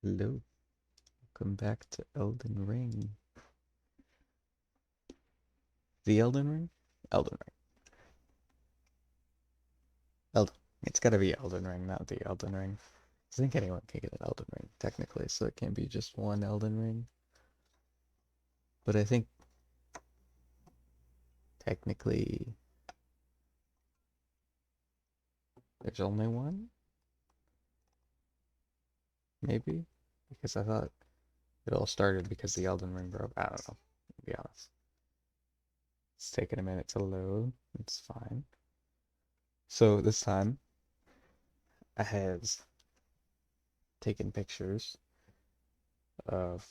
Hello, welcome back to Elden Ring. The Elden Ring? Elden Ring. Elden. It's gotta be Elden Ring, not the Elden Ring. I think anyone can get an Elden Ring, technically, so it can't be just one Elden Ring. But I think technically there's only one, maybe? Because I thought it all started because the Elden Ring broke. I don't know, to be honest. It's taking a minute to load. It's fine. So this time I have taken pictures of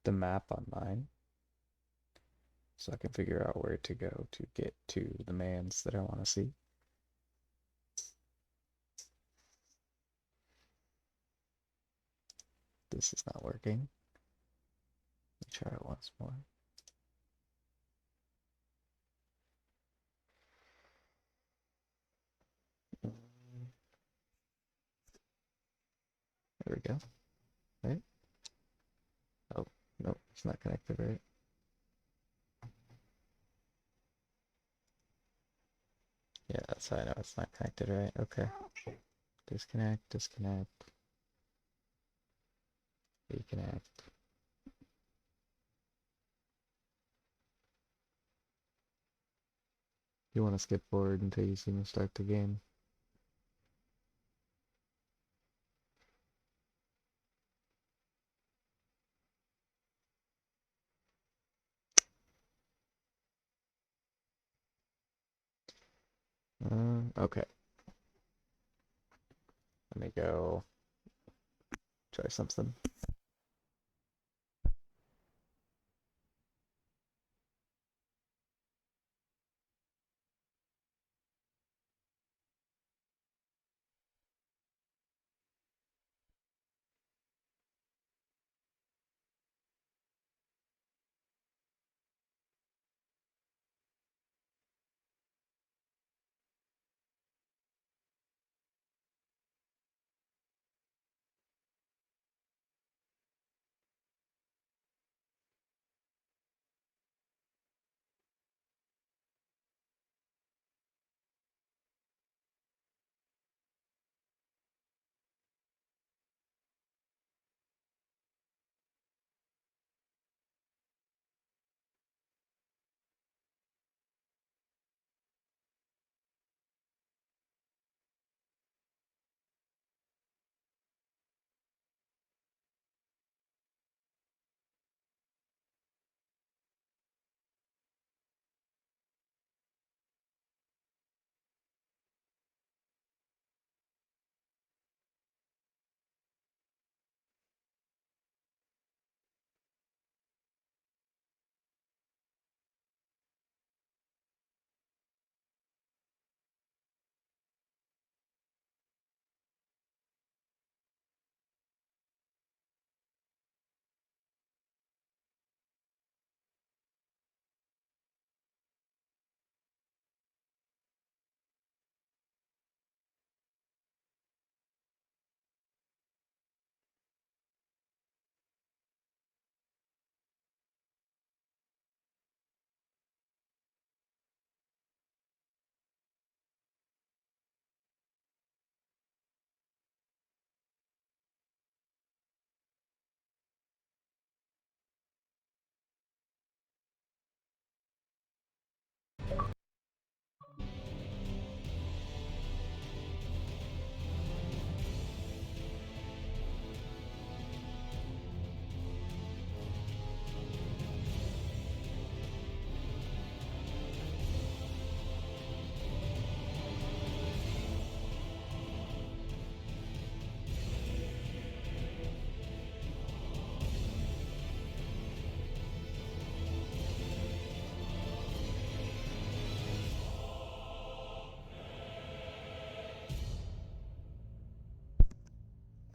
the map on mine so I can figure out where to go to get to the mans that I want to see. This is not working. Let me try it once more. There we go. Right? Oh, no, it's not connected, right? Yeah, that's how I know it's not connected, right? Okay. Disconnect, disconnect, reconnect. You want to skip forward until you see me start the game. Okay. Let me go try something.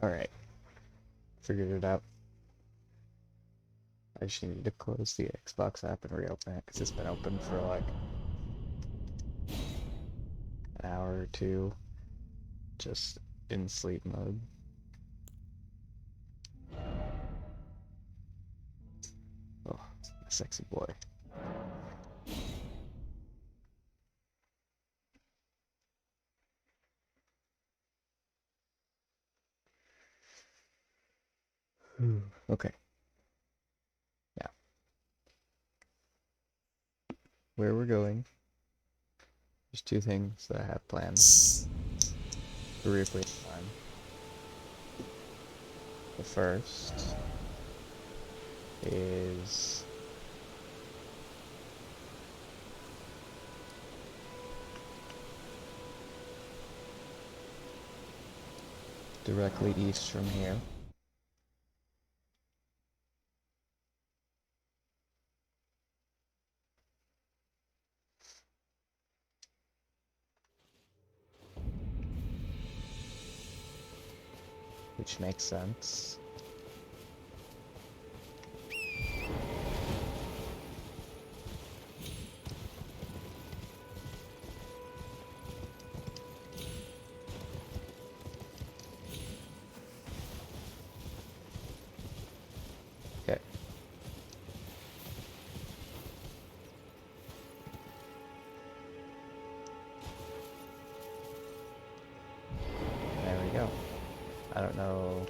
Alright, figured it out. I just need to close the Xbox app and reopen it because it's been open for like an hour or two, just in sleep mode. sexy boy. Okay. Now, where we're going, there's two things that I have planned briefly this time. The first is directly east from here. Which makes sense. Okay. There we go. I don't know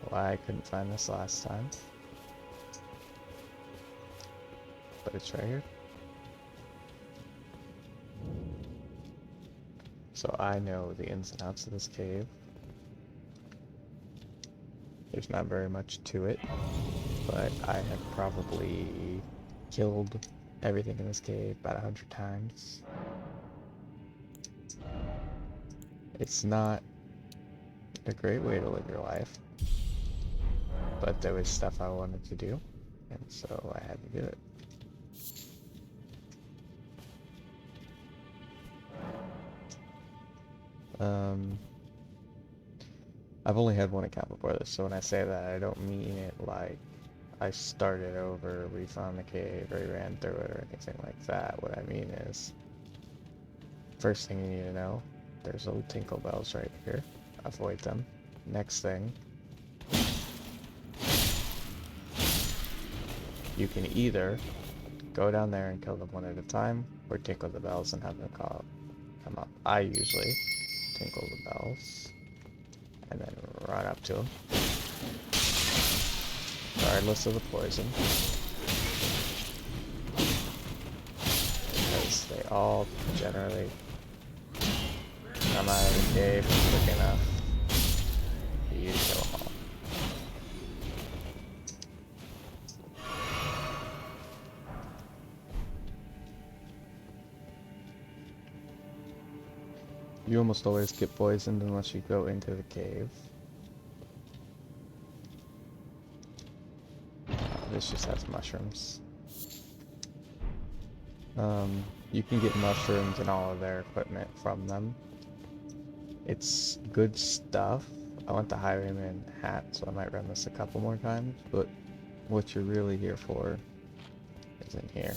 why I couldn't find this last time, but it's right here. So I know the ins and outs of this cave. There's not very much to it, but I have probably killed everything in this cave about 100 times. It's not a great way to live your life, but there was stuff I wanted to do, and so I had to do it. I've only had one account before this, so when I say that, I don't mean it like I started over, we found the cave, or ran through it, or anything like that. What I mean is, first thing you need to know, there's little tinkle bells right here. Avoid them. Next thing, you can either go down there and kill them one at a time, or tinkle the bells and have them come up. I usually tinkle the bells and then run up to them, regardless of the poison, because they all generally come out of the cave quick enough for you to kill them all. You almost always get poisoned unless you go into the cave. This just has mushrooms. You can get mushrooms and all of their equipment from them. It's good stuff. I went to Highwayman Hat, so I might run this a couple more times, but what you're really here for is in here.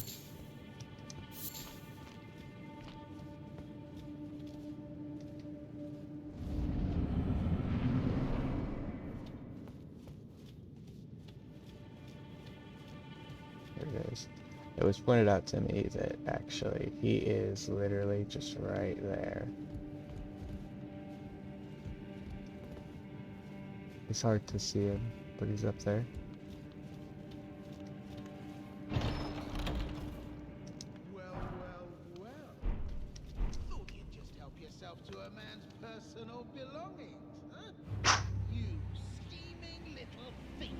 It was pointed out to me that actually he is literally just right there. It's hard to see him, but he's up there. Well. Thought you'd just help yourself to a man's personal belongings, huh? You scheming little thief!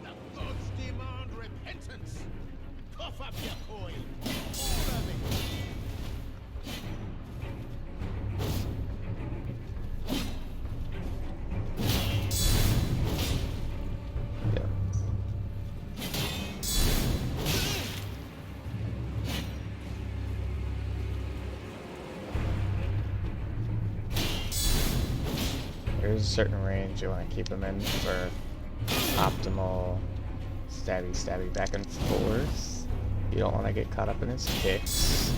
The gods demand repentance! Cough up your coin! All of it! Yeah. There's a certain range you want to keep him in for optimal stabby back and forth. You don't want to get caught up in his kicks.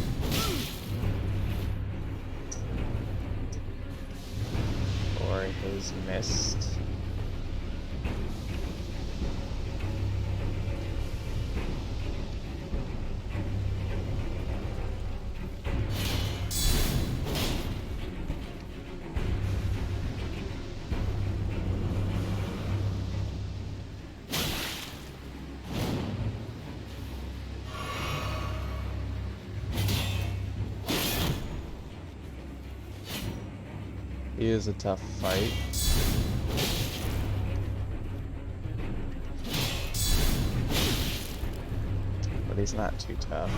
Or his mist. is a tough fight. But he's not too tough.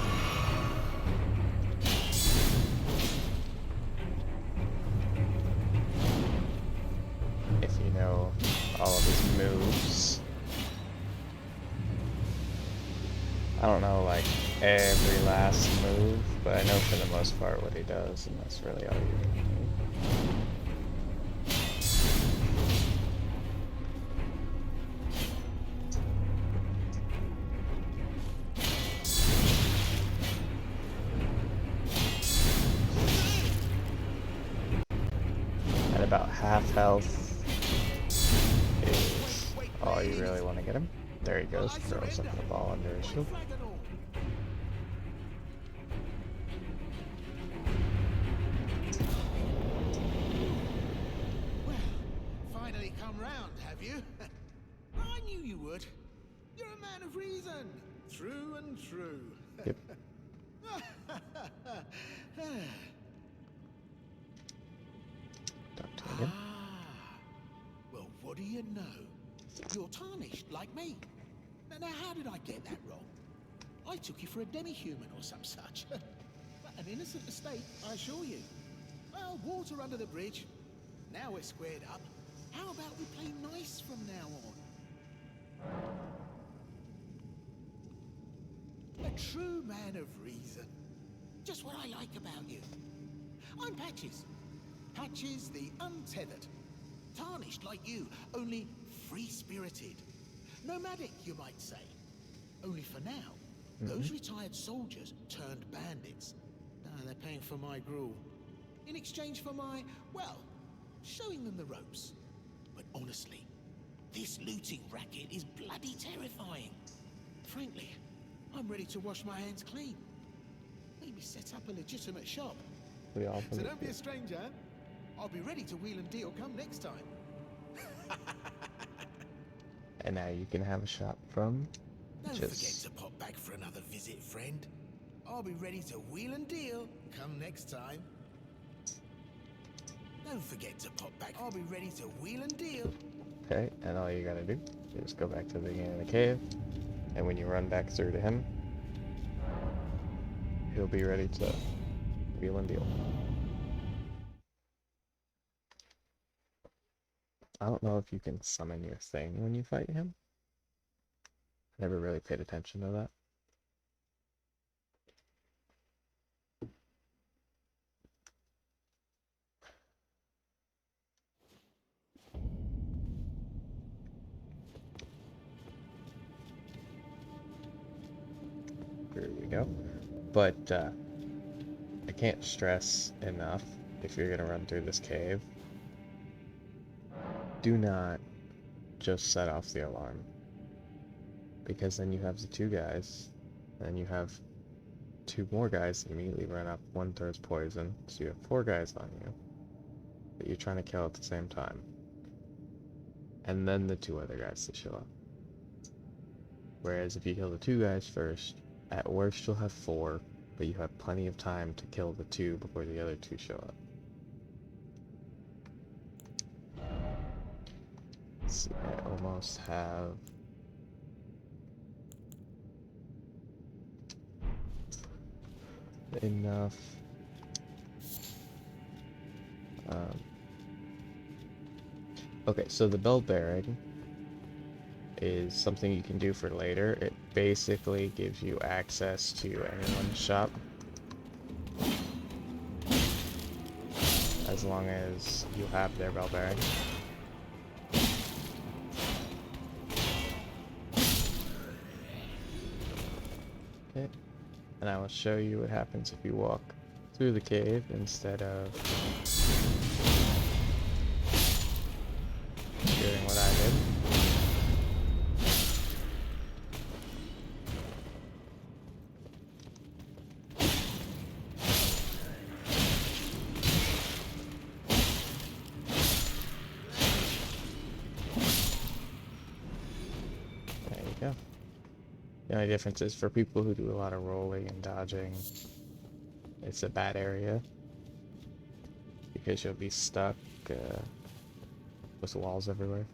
If you know all of his moves. I don't know like every last move, but I know for the most part what he does, and that's really all you need. At about half health is all you really want to get him. There he goes, throws up the ball under his shield. Well, finally come round, have you? I knew you would. You're a man of reason. True and true. Yep. Talk to him again. Well, what do you know? You're tarnished, like me. Now, how did I get that wrong? I took you for a demi-human or some such. An innocent mistake, I assure you. Well, water under the bridge. Now we're squared up. How about we play nice from now on? A true man of reason. Just what I like about you. I'm Patches. Patches the untethered. Tarnished like you, only free-spirited. Nomadic, you might say. Only for now, those retired soldiers turned bandits. They're paying for my gruel. In exchange for my, well, showing them the ropes. But honestly, this looting racket is bloody terrifying. Frankly, I'm ready to wash my hands clean. Maybe set up a legitimate shop. So don't be a stranger. I'll be ready to wheel and deal come next time. And now you can have a shop from Don't forget to pop back for another visit, friend. I'll be ready to wheel and deal come next time. Don't forget to pop back. I'll be ready to wheel and deal. Okay, and all you gotta do is go back to the beginning of the cave, and when you run back through to him, he'll be ready to wheel and deal. I don't know if you can summon your thing when you fight him. I never really paid attention to that. There we go. But I can't stress enough, if you're gonna run through this cave, do not just set off the alarm. Because then you have the two guys, and then you have two more guys that immediately run up. One throws poison, so you have 4 guys on you that you're trying to kill at the same time. And then the 2 other guys that show up. Whereas if you kill the 2 guys first, at worst you'll have 4, but you have plenty of time to kill the 2 before the other 2 show up. Let's see, I almost have... enough. Okay, so the bell bearing is something you can do for later. It basically gives you access to anyone's shop, as long as you have their bell bearing. Okay, and I will show you what happens if you walk through the cave instead of doing what I did. There you go. The only difference is for people who do a lot of rolling and dodging, it's a bad area because you'll be stuck with walls everywhere.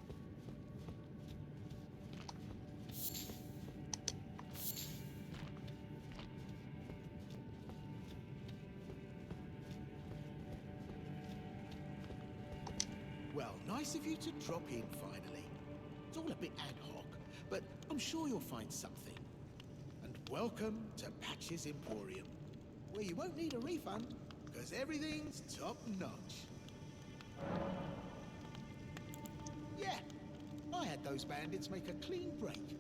Well, nice of you to drop in finally. It's all a bit ad hoc, but I'm sure you'll find something. And welcome to Patch's Emporium, where you won't need a refund, because everything's top notch. Yeah, I had those bandits make a clean break.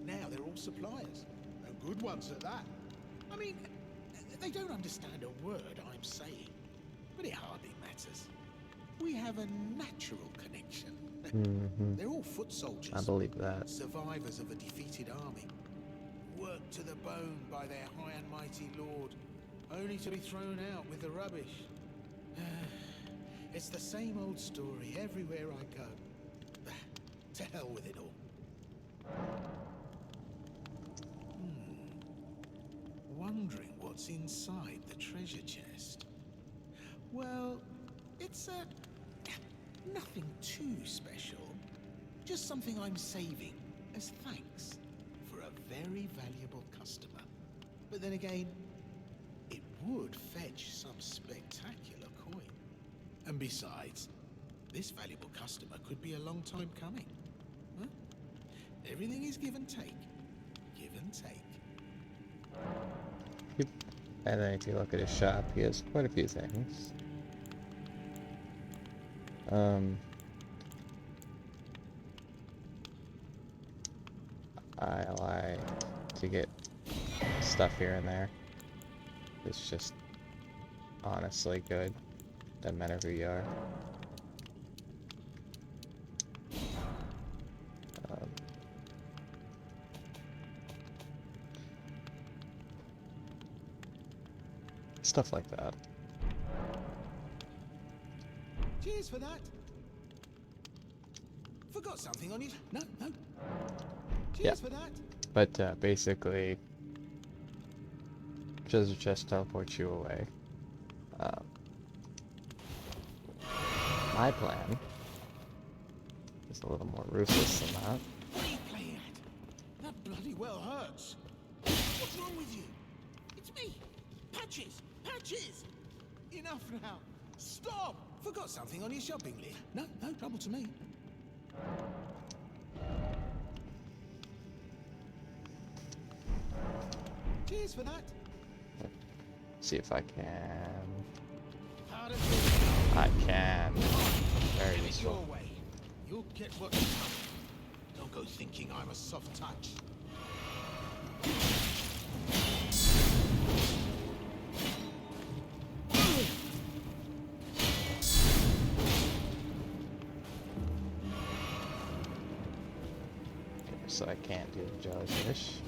Now they're all suppliers, and good ones at that. I mean, they don't understand a word I'm saying, but it hardly matters. We have a natural connection. Mm-hmm. They're all foot soldiers. I believe that. Survivors of a defeated army. Worked to the bone by their high and mighty lord, only to be thrown out with the rubbish. It's the same old story everywhere I go. To hell with it all. Wondering what's inside the treasure chest. Well, it's nothing too special. Just something I'm saving as thanks for a very valuable customer. But then again, it would fetch some spectacular coin. And besides, this valuable customer could be a long time coming. Huh? Everything is give and take. Give and take. And then if you look at his shop, he has quite a few things. I like to get stuff here and there. It's just honestly good. Doesn't matter who you are. Stuff like that. Cheers for that. Forgot something on you. No. Cheers for that. But basically, treasure chest teleports you away. My plan is a little more ruthless than that. What are you playing at? That bloody well hurts. What's wrong with you? It's me. Patches. Enough now. Stop. Forgot something on your shopping list. No trouble to me. Cheers for that. See if I can. Harder. I can. Very Have it your useful. way. You'll get what. Don't go thinking I'm a soft touch. So I can't do the jellyfish.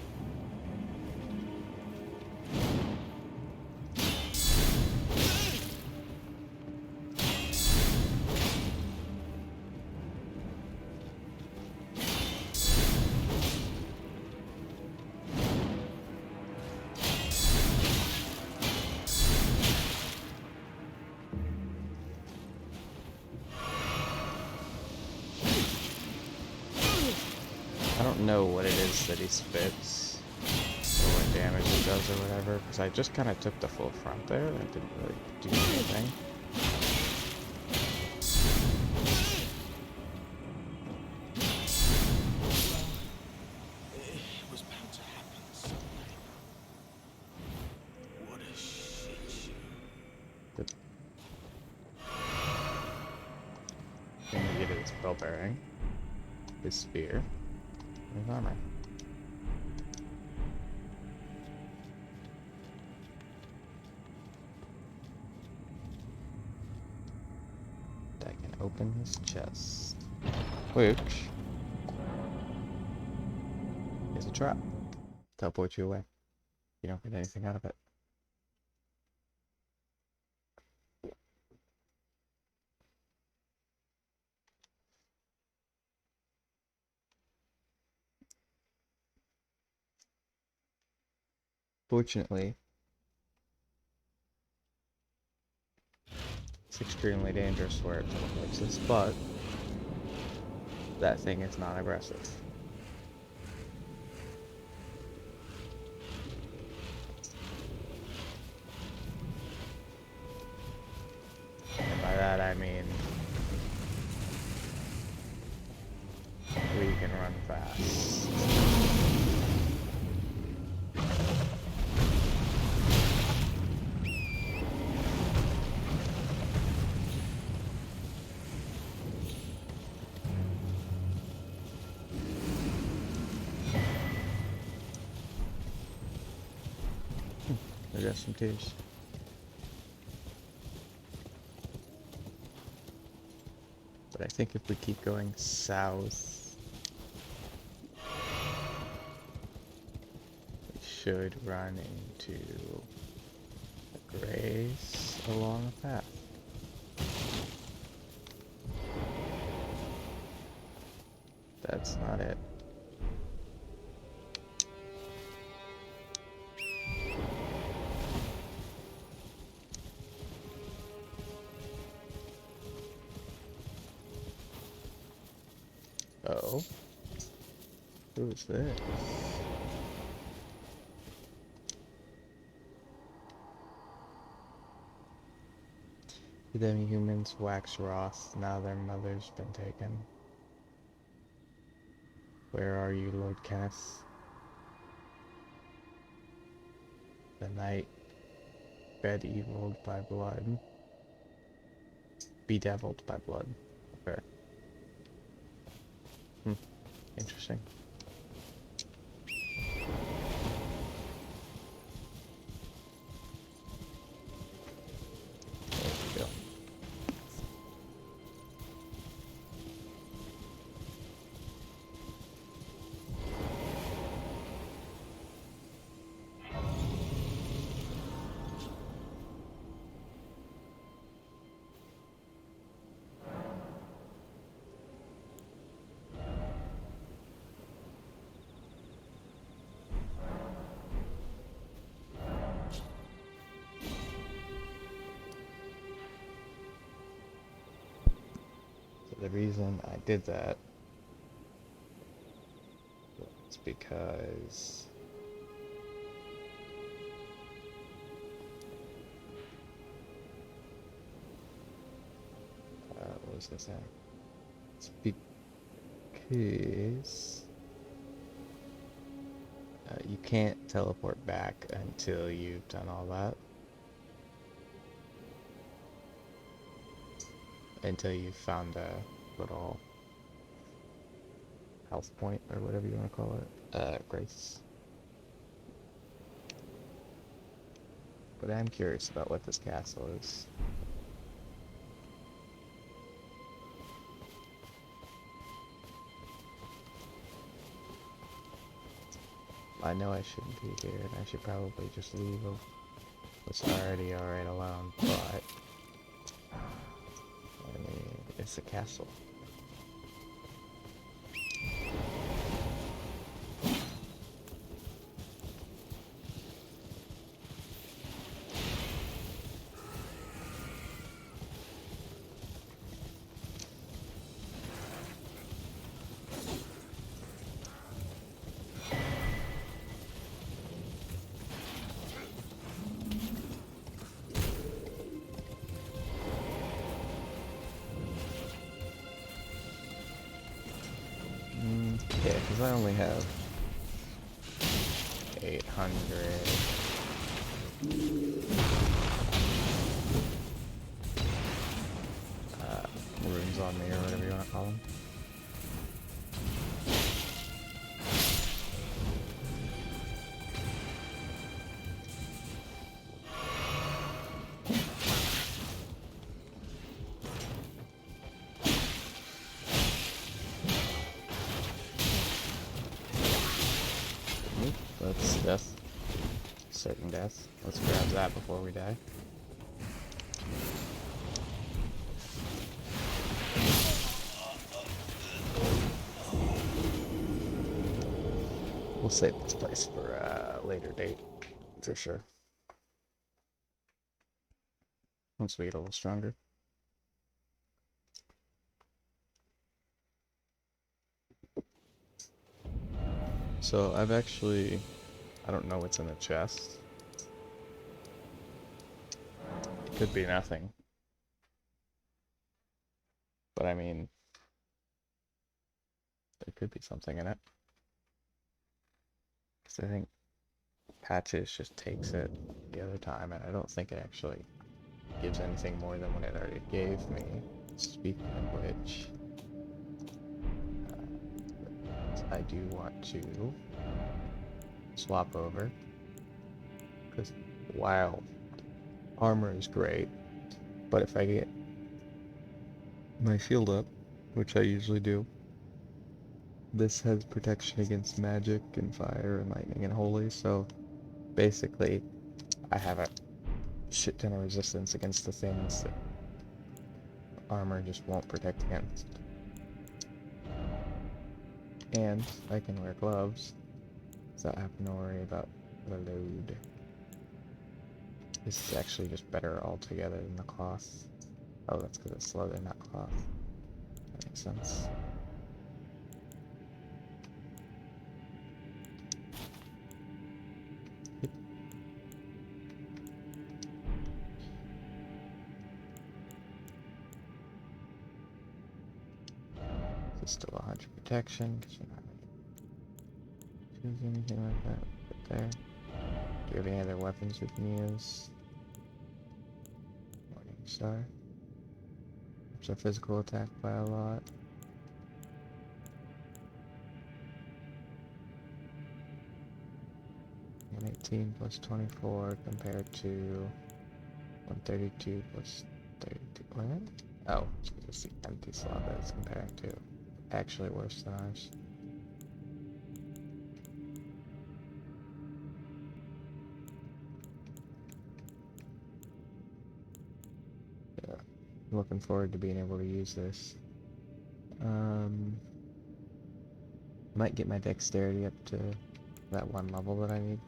I don't know what it is that he spits, or what damage it does or whatever, because I just kind of took the full front there and didn't really do anything. It was bound to happen someday. What a shit show. The thing you get is bell bearing, his spear, and his armor. I can open his chest, which is a trap. Teleport you away. You don't get anything out of it. Fortunately, It's extremely dangerous where it teleports, but that thing is not aggressive. And by that I mean we can run fast. I got some tears. But I think if we keep going south, we should run into a grace along a path. That's not it. Oh. Who is this? Them humans wax wroth, now their mother's been taken. Where are you, Lord Kenneth? The night bedeviled by blood. Bedeviled by blood. Okay. Interesting. There we go. So the reason I did that was because what was I saying? It's because you can't teleport back until you've done all that. Until you've found a little health point, or whatever you want to call it. Grace. But I'm curious about what this castle is. I know I shouldn't be here, and I should probably just leave what's already alright alone, but I mean, it's a castle. Yeah, because I only have 800 runes on me, or whatever you want to call them. That's death. Certain death. Let's grab that before we die. We'll save this place for a later date, for sure. Once we get a little stronger. So I've actually, I don't know what's in the chest. It could be nothing. But I mean, there could be something in it. Because I think Patches just takes it the other time, and I don't think it actually gives anything more than what it already gave me. Speaking of which, I do want to swap over. Because while armor is great, but if I get my shield up, which I usually do, this has protection against magic and fire and lightning and holy, so basically I have a shit ton of resistance against the things that armor just won't protect against. And I can wear gloves without having to worry about the load. This is actually just better altogether than the cloth. Oh, that's because it's leather, not cloth. That makes sense. This is still 100 protection because you're not choose anything like that. Put there. Do you have any other weapons we can use? Morning Star. Ups our physical attack by a lot. 118 plus 24 compared to 132 plus 32. What? Oh, it's the empty slot that it's comparing to. Actually worse than ours. Yeah. I'm looking forward to being able to use this. Might get my dexterity up to that one level that I need.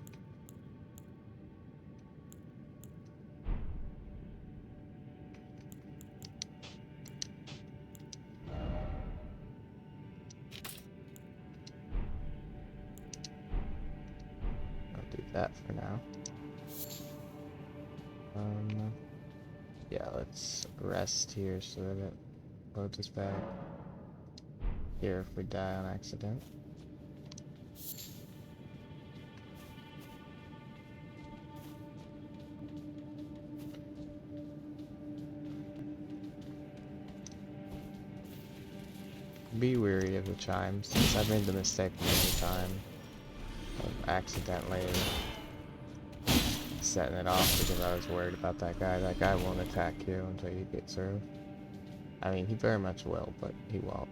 I'll do that for now. Yeah, let's rest here so that it loads us back. Here if we die on accident. Be wary of the chimes, since I've made the mistake many times of accidentally setting it off because I was worried about that guy. That guy won't attack you until you get through. I mean, he very much will, but he won't.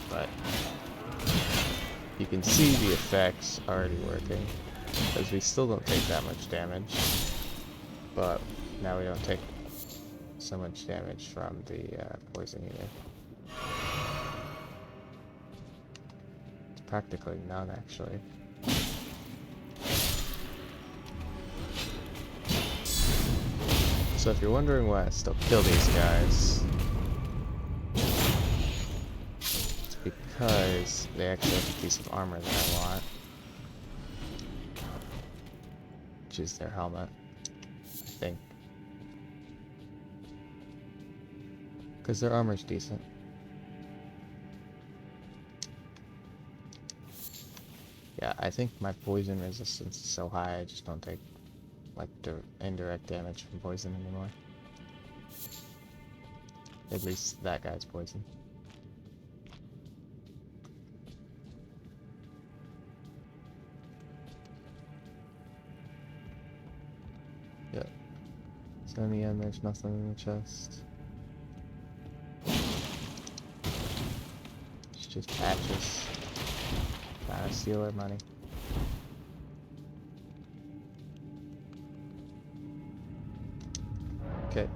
But you can see the effects already working, because we still don't take that much damage, but now we don't take so much damage from the poison either. It's practically none, actually. So if you're wondering why I still kill these guys, it's because they actually have a piece of armor that I want, which is their helmet, I think. Because their armor's decent. Yeah, I think my poison resistance is so high I just don't take like indirect damage from poison anymore. At least that guy's poison. Yep. So in the end, there's nothing in the chest. It's just patches. Trying to steal our money. Okay.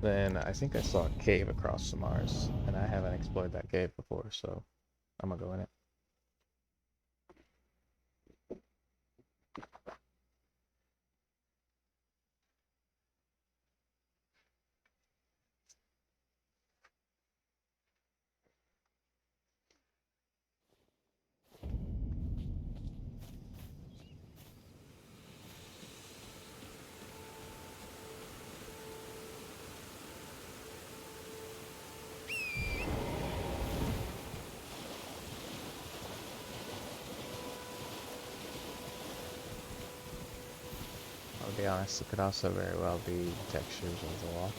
Then I think I saw a cave across from ours, and I haven't explored that cave before, so I'm gonna go in it. be honest, it could also very well be textures of the wall.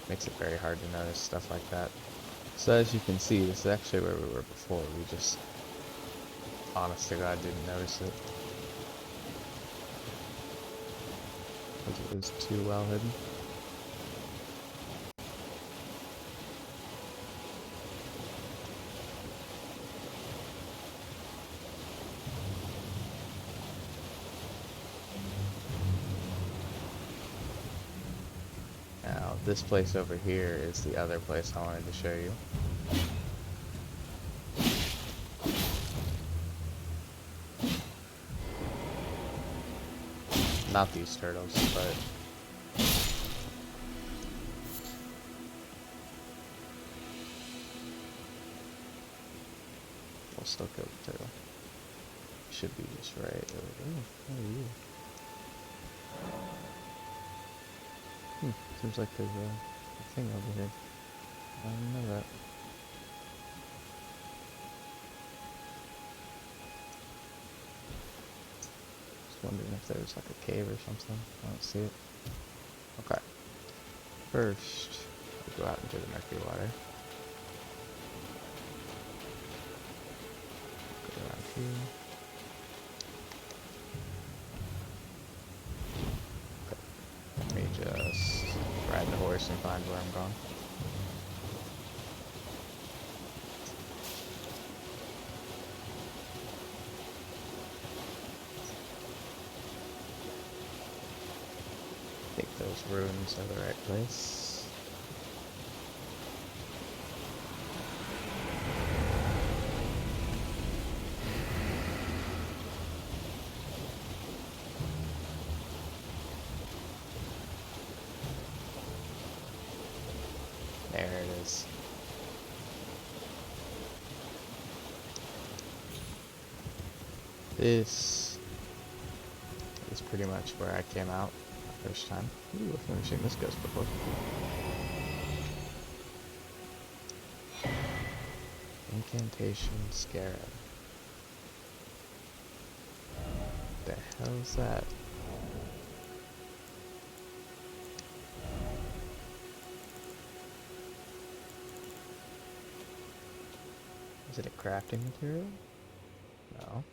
Makes it very hard to notice stuff like that. So as you can see, this is actually where we were before. We just, honest to God, didn't notice it. Because it was too well hidden. Now, this place over here is the other place I wanted to show you. Not these turtles, but we'll still kill the turtle. Should be just right over there. Oh, yeah. Seems like there's a thing over here. I didn't know that. Just wondering if there was like a cave or something. I don't see it. Okay. First, I'll go out into the murky water. Go around here. Let me just ride the horse and find where I'm going. I think those ruins are the right place. There it is. This is pretty much where I came out the first time. Ooh, I've never seen this ghost before. Incantation Scarab. The hell is that? Is it a crafting material? No.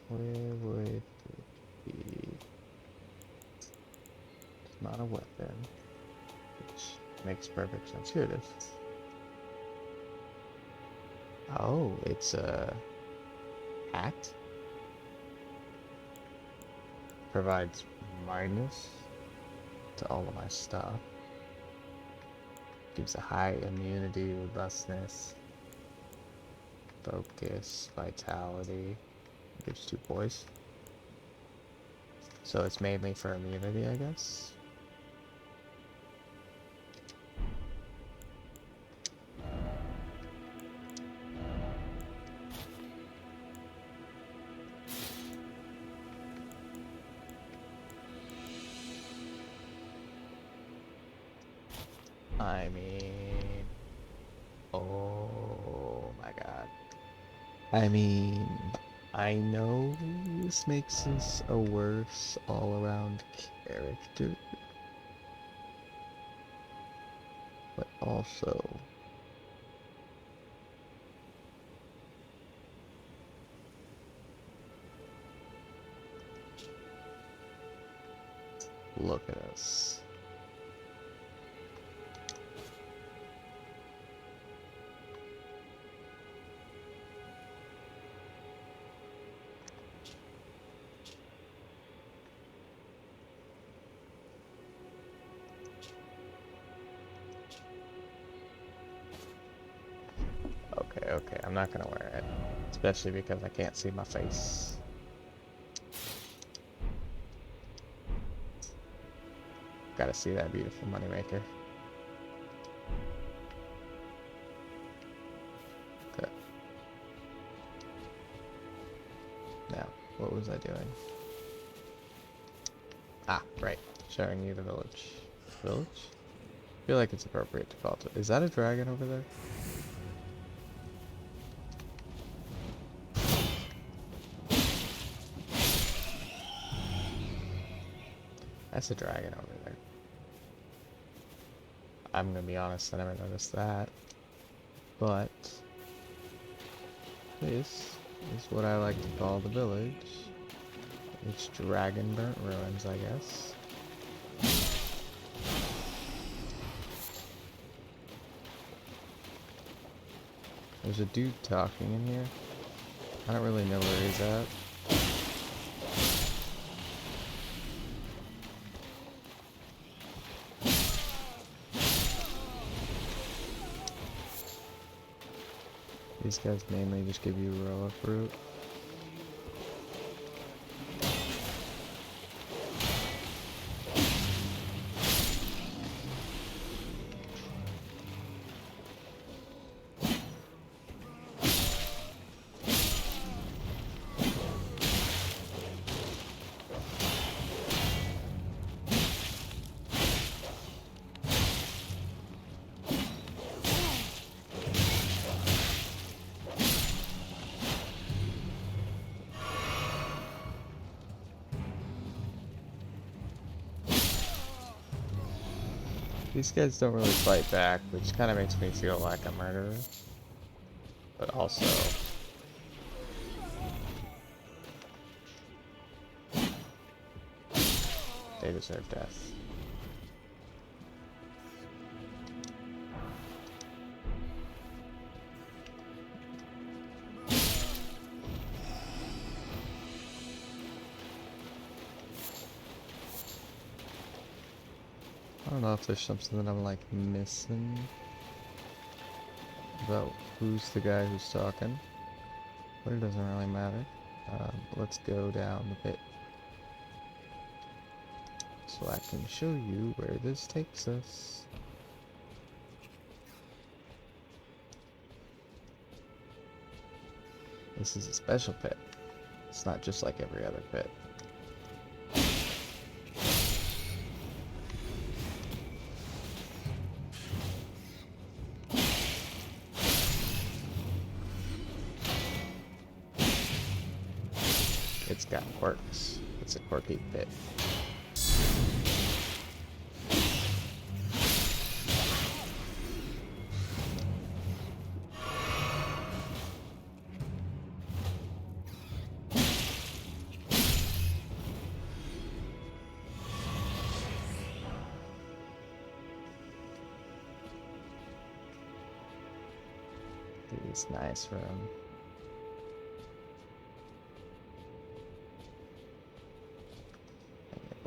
Where would it be? It's not a weapon, which makes perfect sense. Here it is. Oh, it's a hat. Provides minus to all of my stuff. Gives a high immunity, robustness, focus, vitality. Gives 2 poise. So it's mainly for immunity, I guess. I mean, oh my god. I mean, I know this makes us a worse all-around character, but also look at us. Okay, I'm not gonna wear it. Especially because I can't see my face. Gotta see that beautiful moneymaker. Okay. Now, what was I doing? Ah, right. Showing you the village. Village? I feel like it's appropriate to call it. Is that a dragon over there? That's a dragon over there. I'm gonna be honest, I never noticed that. But this is what I like to call the village. It's dragon burnt ruins, I guess. There's a dude talking in here. I don't really know where he's at. These guys mainly just give you raw fruit. These guys don't really fight back, which kind of makes me feel like a murderer. But also, they deserve death. I don't know if there's something that I'm like missing about who's the guy who's talking, but it doesn't really matter. Let's go down the pit so I can show you where this takes us. This is a special pit. It's not just like every other pit. It's got quirks. It's a quirky pit. This nice room.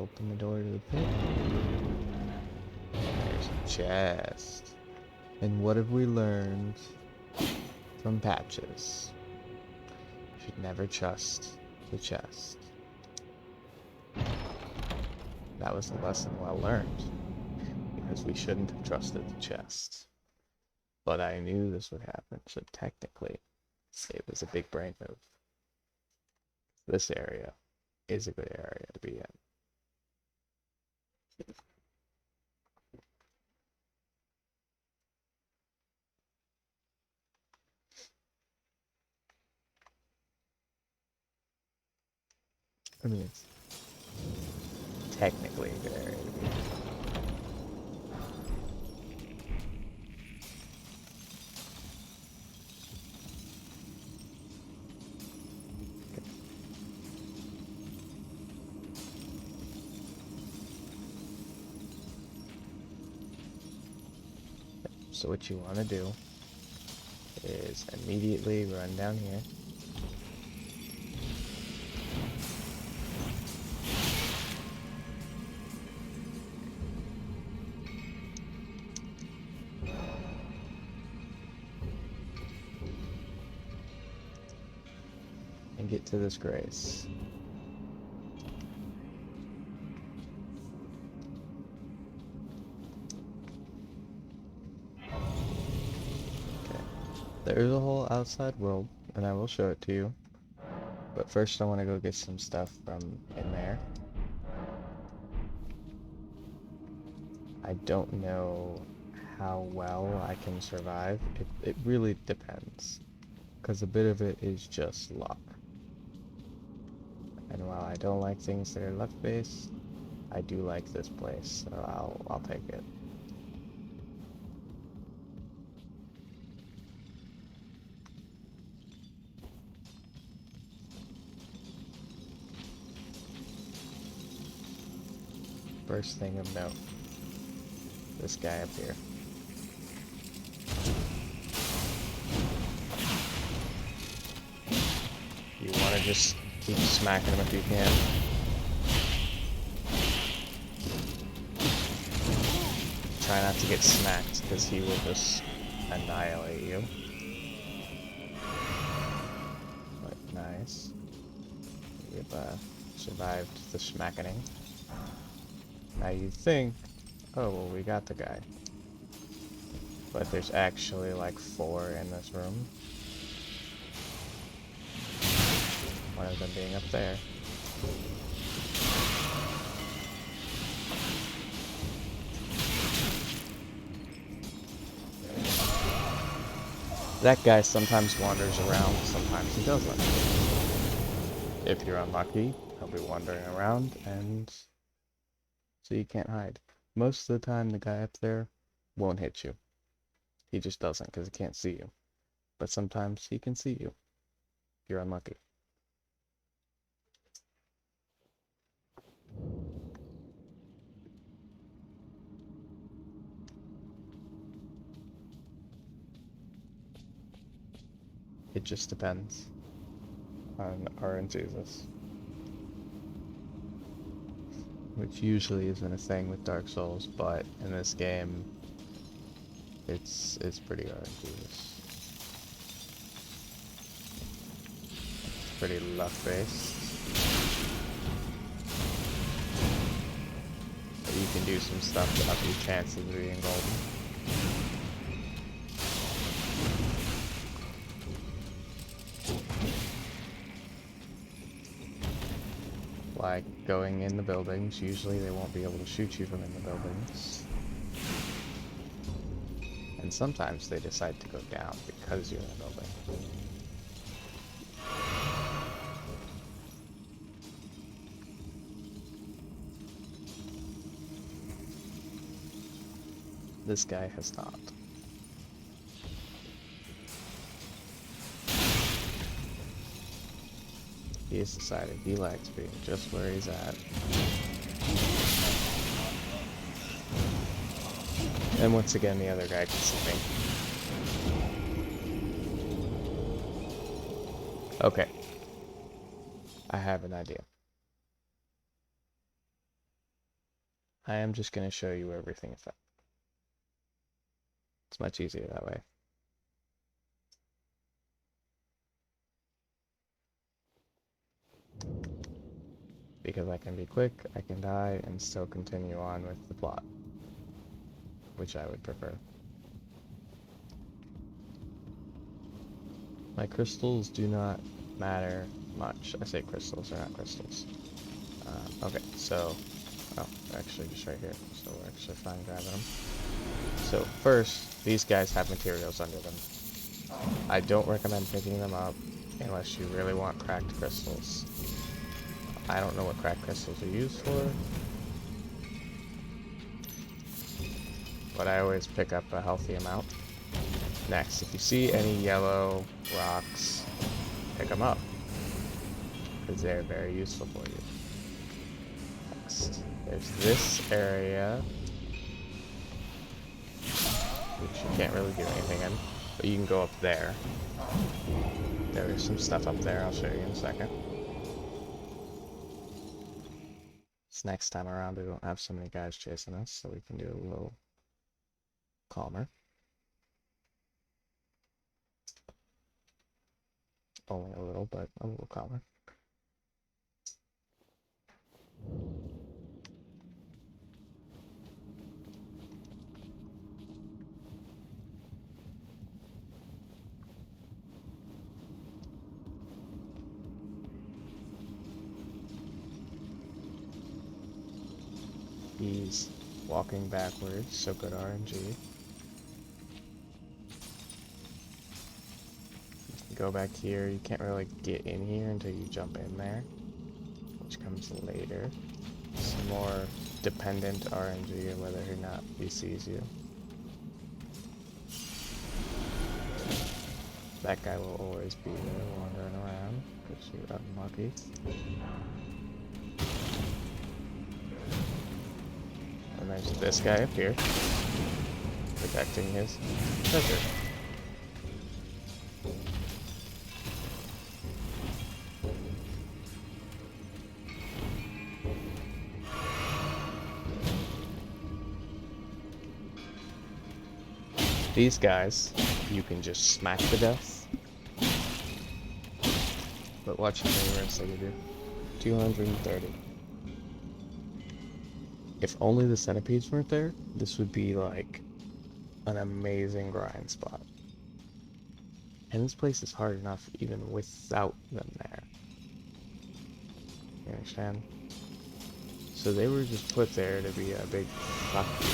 Open the door to the pit. There's a chest. And what have we learned from patches? Should never trust the chest. That was a lesson well learned, because we shouldn't have trusted the chest. But I knew this would happen, so technically, it was a big brain move. This area is a good area to be in. I mean, it's technically a good area to be in. So what you want to do is immediately run down here. And get to this grace. There's a whole outside world, and I will show it to you. But first I want to go get some stuff from in there. I don't know how well I can survive. It really depends. Because a bit of it is just luck. And while I don't like things that are luck-based, I do like this place, so I'll take it. First thing of note, this guy up here. You want to just keep smacking him if you can. Try not to get smacked, because he will just annihilate you. But nice. We've survived the smackening. Now you think, oh well, we got the guy. But there's actually like 4 in this room. One of them being up there. That guy sometimes wanders around, sometimes he doesn't. If you're unlucky, he'll be wandering around, and so you can't hide. Most of the time, the guy up there won't hit you. He just doesn't, because he can't see you. But sometimes he can see you, if you're unlucky. It just depends on our enthusiasts. Which usually isn't a thing with Dark Souls, but in this game, it's pretty RNGesus. It's pretty luck-based. But you can do some stuff to up your chances of being golden. Like going in the buildings, usually they won't be able to shoot you from in the buildings. And sometimes they decide to go down because you're in the building. This guy has not. He has decided he likes being just where he's at. And once again, the other guy can see me. Okay. I have an idea. I am just going to show you everything is at. It's much easier that way. Because I can be quick, I can die, and still continue on with the plot. Which I would prefer. My crystals do not matter much. I say crystals, they're not crystals. Okay, so... Oh, they're actually just right here, so we're actually fine grabbing them. So first, these guys have materials under them. I don't recommend picking them up unless you really want cracked crystals. I don't know what cracked crystals are used for, but I always pick up a healthy amount. Next, if you see any yellow rocks, pick them up, because they're very useful for you. Next, there's this area, which you can't really do anything in, but you can go up there. There's some stuff up there, I'll show you in a second. This next time around we don't have so many guys chasing us, so we can do a little calmer. Only a little, but a little calmer. He's walking backwards, so good RNG. Go back here. You can't really get in here until you jump in there, which comes later. Some more dependent RNG on whether or not he sees you. That guy will always be there wandering around because you're unlucky. And there's this guy up here protecting his treasure. These guys, you can just smack to death. But watch how many reps I give you. 230. If only the centipedes weren't there, this would be like an amazing grind spot. And this place is hard enough even without them there. You understand? So they were just put there to be a big fuck you.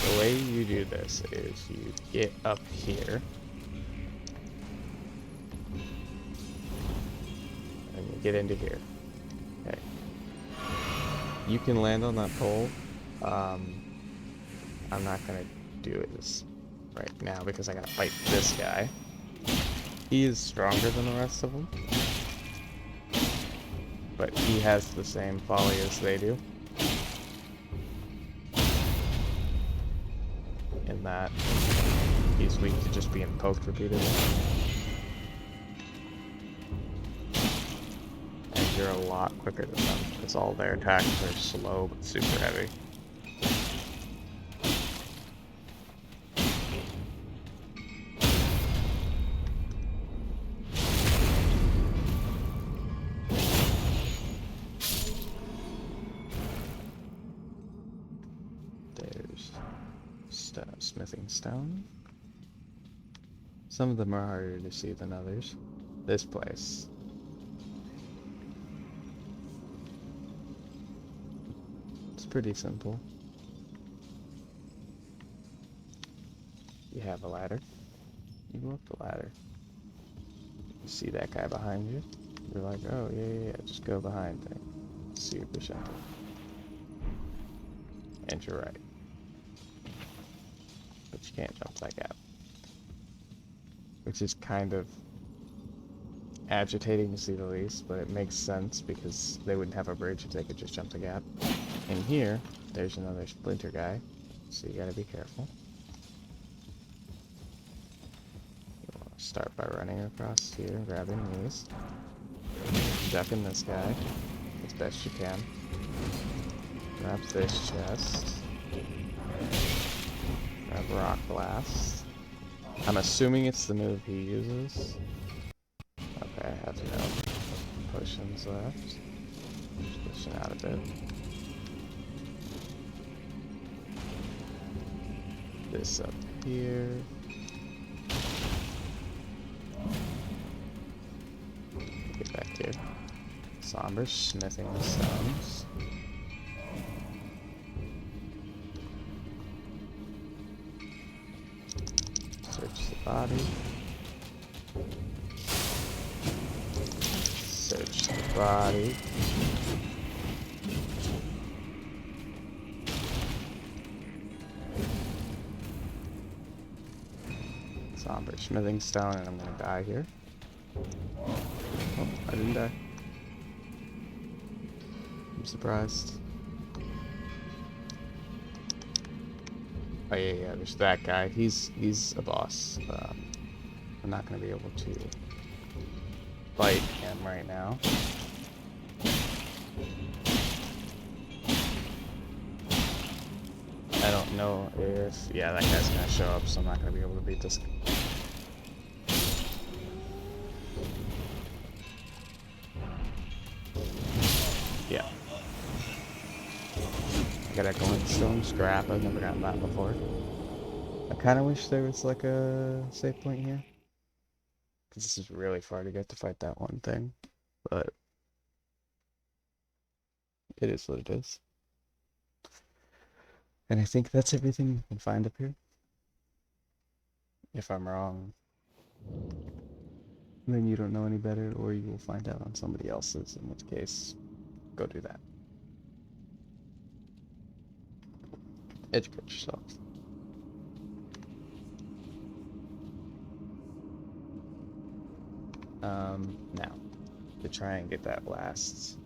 The way you do this is you get up here and you get into here. Okay. You can land on that pole. I'm not gonna do it right now because I gotta fight this guy. He is stronger than the rest of them, but he has the same folly as they do. In that he's weak to just being poked repeatedly. And you're a lot quicker than them, because all their attacks are slow but super heavy. There's smithing stone. Some of them are harder to see than others. This place. It's pretty simple. You have a ladder. You go up the ladder. You see that guy behind you. You're like, oh yeah, just go behind thing. Super simple. And you're right. But you can't jump that gap. Which is kind of agitating to see the least, but it makes sense because they wouldn't have a bridge if they could just jump the gap. And here, there's another splinter guy, so you gotta be careful. You want to start by running across here and grabbing these. Ducking this guy as best you can. Grab this chest. Grab rock blast. I'm assuming it's the move he uses. Okay, I have no potions left. Just pushing out a bit. This up here. Get back here. Somber smithing the stones. Search the body. Search the body. Somber smithing stone, and I'm gonna die here. Oh, I didn't die. I'm surprised. Oh yeah, there's that guy. He's a boss. I'm not gonna be able to fight him right now. I don't know if... yeah, that guy's gonna show up, so I'm not gonna be able to beat this guy. Yeah. I got a glintstone scrap. I've never gotten that before. I kind of wish there was like a save point here. Because this is really far to get to fight that one thing. But it is what it is. And I think that's everything you can find up here. If I'm wrong, then you don't know any better, or you will find out on somebody else's, in which case, go do that. Educate yourself. Now, to try and get that last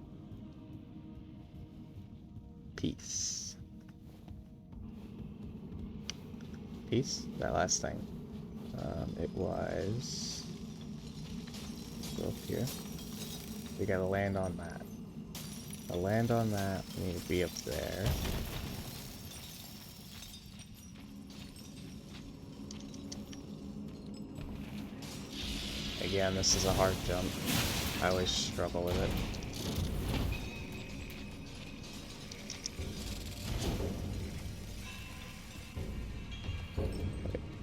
piece. That last thing. It was... Go up here. We gotta land on that. To land on that, we need to be up there. Again, this is a hard jump. I always struggle with it.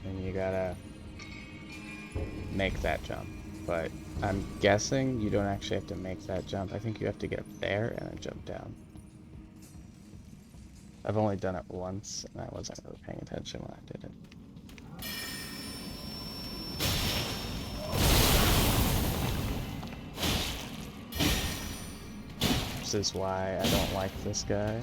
And you gotta make that jump. But I'm guessing you don't actually have to make that jump. I think you have to get up there and then jump down. I've only done it once, and I wasn't really paying attention when I did it. This is why I don't like this guy.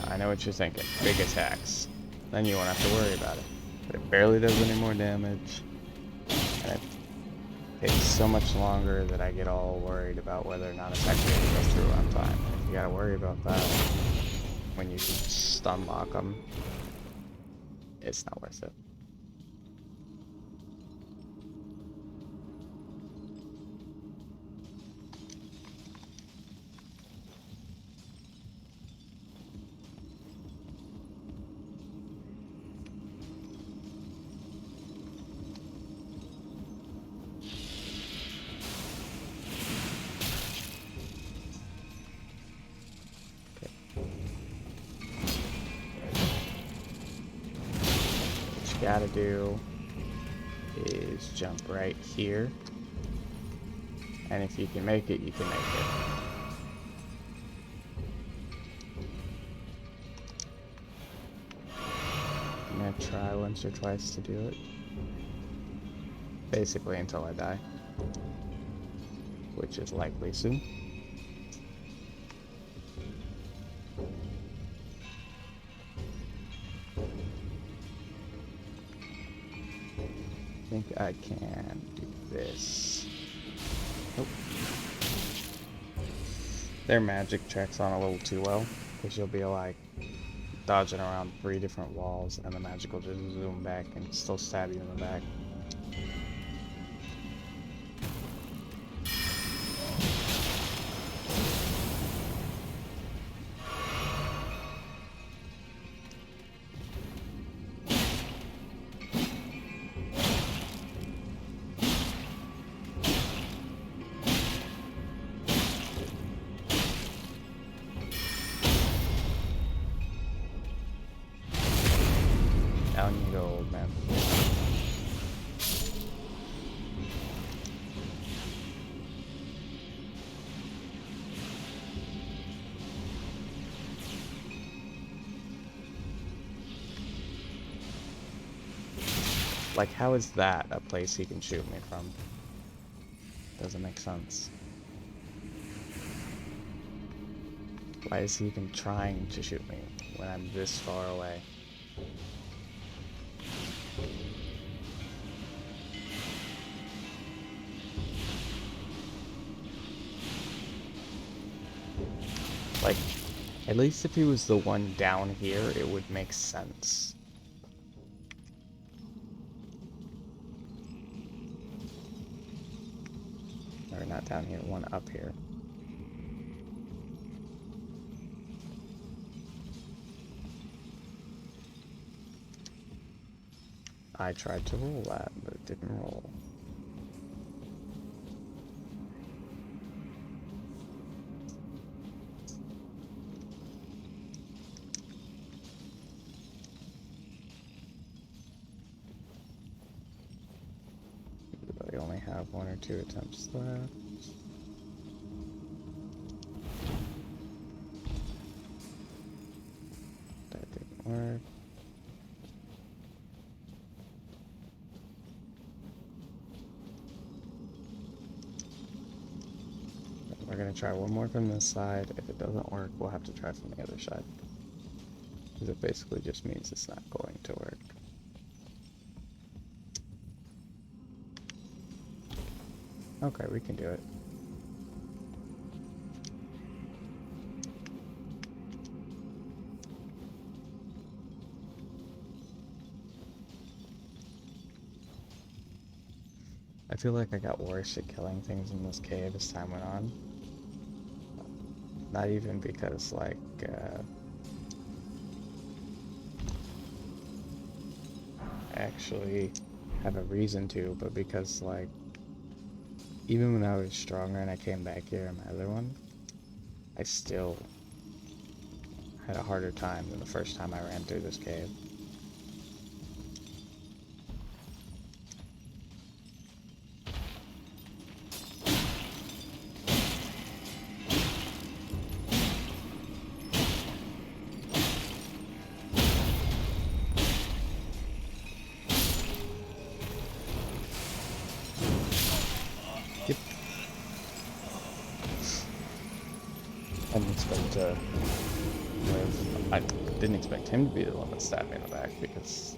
I know what you're thinking. Big attacks. Then you won't have to worry about it. But it barely does any more damage. And it takes so much longer that I get all worried about whether or not it's actually going to go through on time. And if you gotta worry about that when you stun lock them, it's not worth it. Gotta do is jump right here, and if you can make it, you can make it. I'm gonna try once or twice to do it, basically until I die, which is likely soon. I think I can do this. Nope. Their magic checks on a little too well, because you'll be like dodging around 3 different walls, and the magic will just zoom back and still stab you in the back. Down you go, old man. Like, how is that a place he can shoot me from? Doesn't make sense. Why is he even trying to shoot me when I'm this far away? Like, at least if he was the one down here, it would make sense. Or not down here, one up here. I tried to roll that, but it didn't roll. We only have 1 or 2 attempts left. That didn't work. We're gonna try one more from this side. If it doesn't work, we'll have to try from the other side. Because it basically just means it's not going to work. Okay, we can do it. I feel like I got worse at killing things in this cave as time went on. Not even because, like, I actually have a reason to, but because, like, even when I was stronger and I came back here in my other one, I still had a harder time than the first time I ran through this cave. Yep. I didn't expect to live. I didn't expect him to be the one that stabbed me in the back, because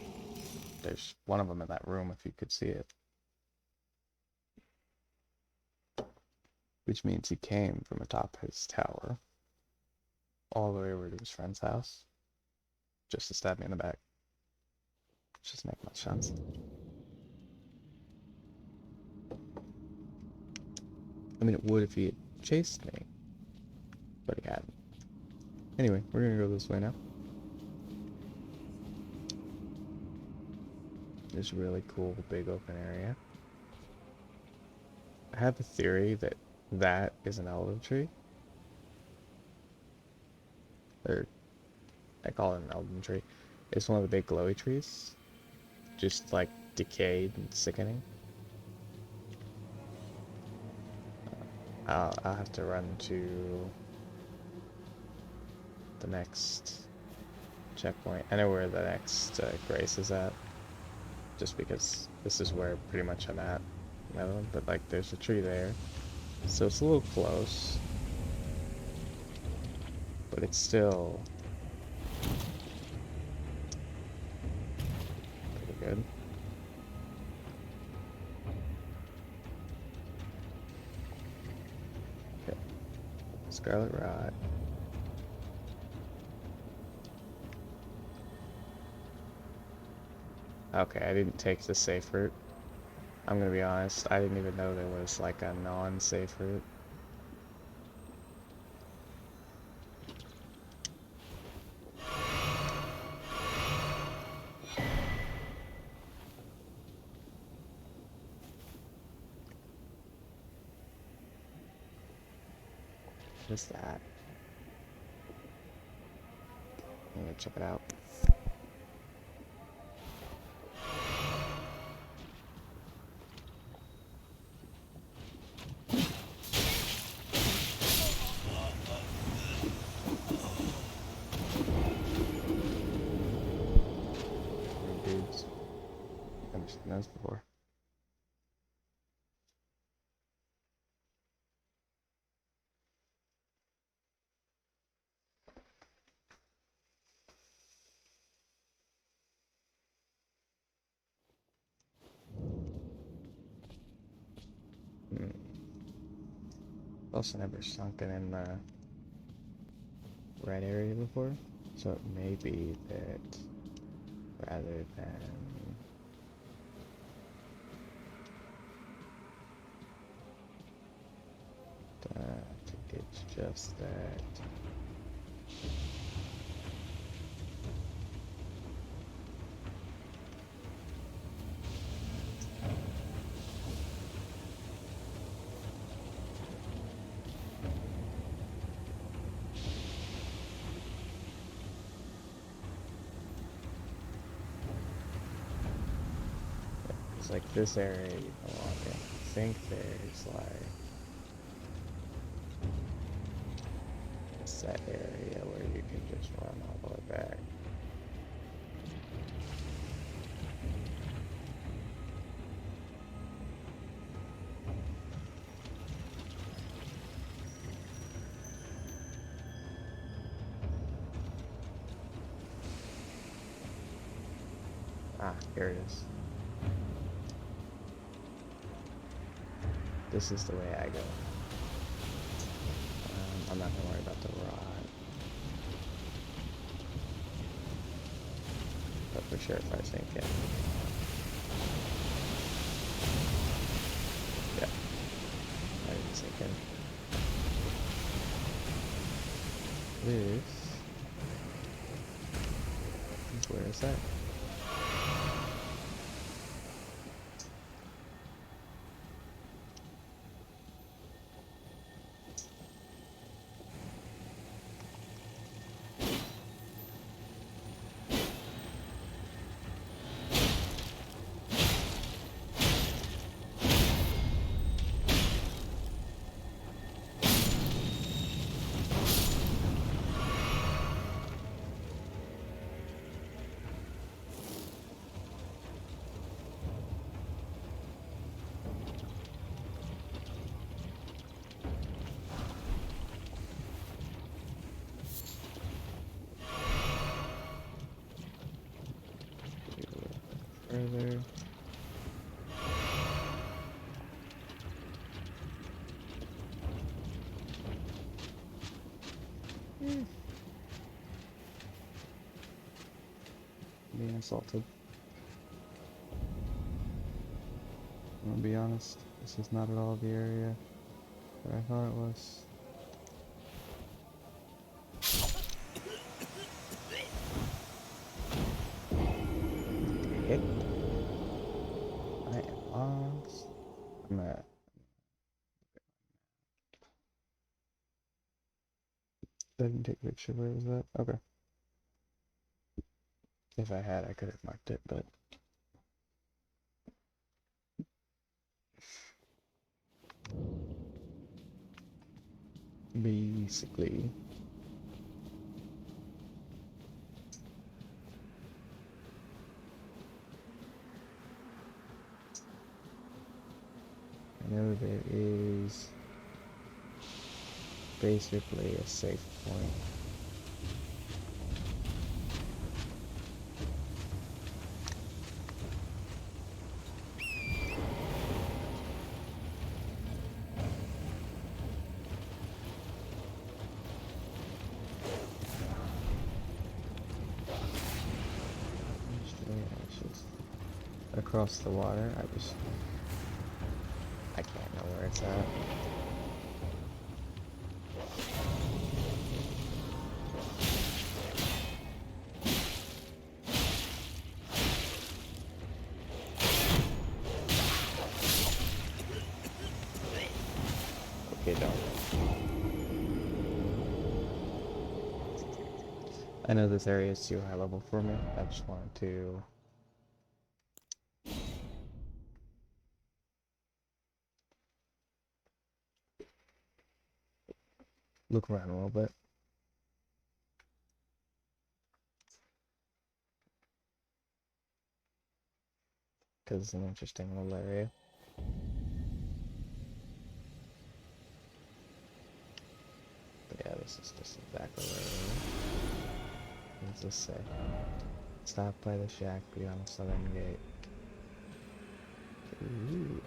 there's one of them in that room if you could see it. Which means he came from atop his tower all the way over to his friend's house just to stab me in the back. Which doesn't make much sense. I mean, it would if he had chased me, but he hadn't. Anyway, we're gonna go this way now. There's a really cool big open area. I have a theory that that is an Elden tree. Or, I call it an Elden tree. It's one of the big glowy trees. Just like decayed and sickening. I'll have to run to the next checkpoint. I know where the next Grace is at, just because this is where pretty much I'm at. But like, there's a tree there, so it's a little close, but it's still pretty good. Okay, Scarlet Rot. Okay, I didn't take the safe route. I'm gonna be honest, I didn't even know there was like a non-safe route. What is that? I'm gonna check it out. Dudes, I've never seen those before. Hmm. Also never sunken in the right area before, so it may be that rather than that, it's just that It's like this area you can walk in. I think there's like a set area where you can just run all the way back. Ah, here it is. This is the way I go. I'm not gonna worry about the rod. But for sure if I sink in. Yeah, I didn't sink in. Where is that? Further. Being assaulted. I'm gonna be honest, this is not at all the area that I thought it was. Heck, I am lost. I'm at. I didn't take a picture. Where was that? Okay. If I had, I could have marked it, but basically, I know there is basically a safe point. Across the water, I can't know where it's at. Okay, don't. I know this area is too high level for me. I just wanted to look around a little bit. Because it's an interesting little area. But yeah, this is just exactly where it is. What does this say? Stop by the shack beyond the southern gate. Ooh.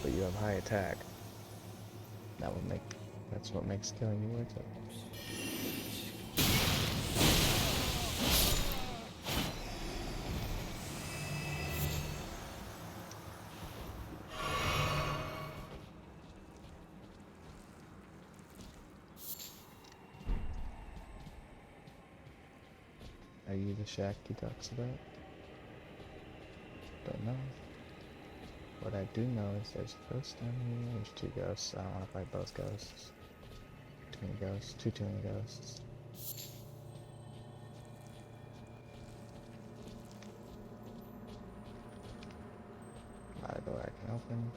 But you have high attack. That's what makes killing you worth it. Are you the shack he talks about? Don't know. What I do know is there's a ghost down here. There's two ghosts. I don't want to fight both ghosts. Too many ghosts. Too many ghosts. Not a door I can open.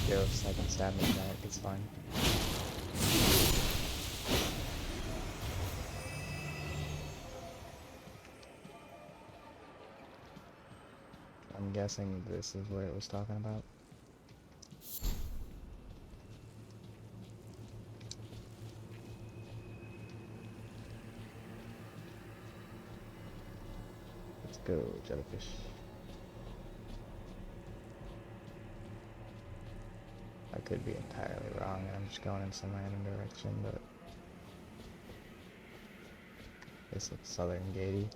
Ghosts, I can stab me back, it's fine. I'm guessing this is what it was talking about. Let's go, jellyfish. I could be entirely wrong, I'm just going in some random direction, but this looks southern gatey.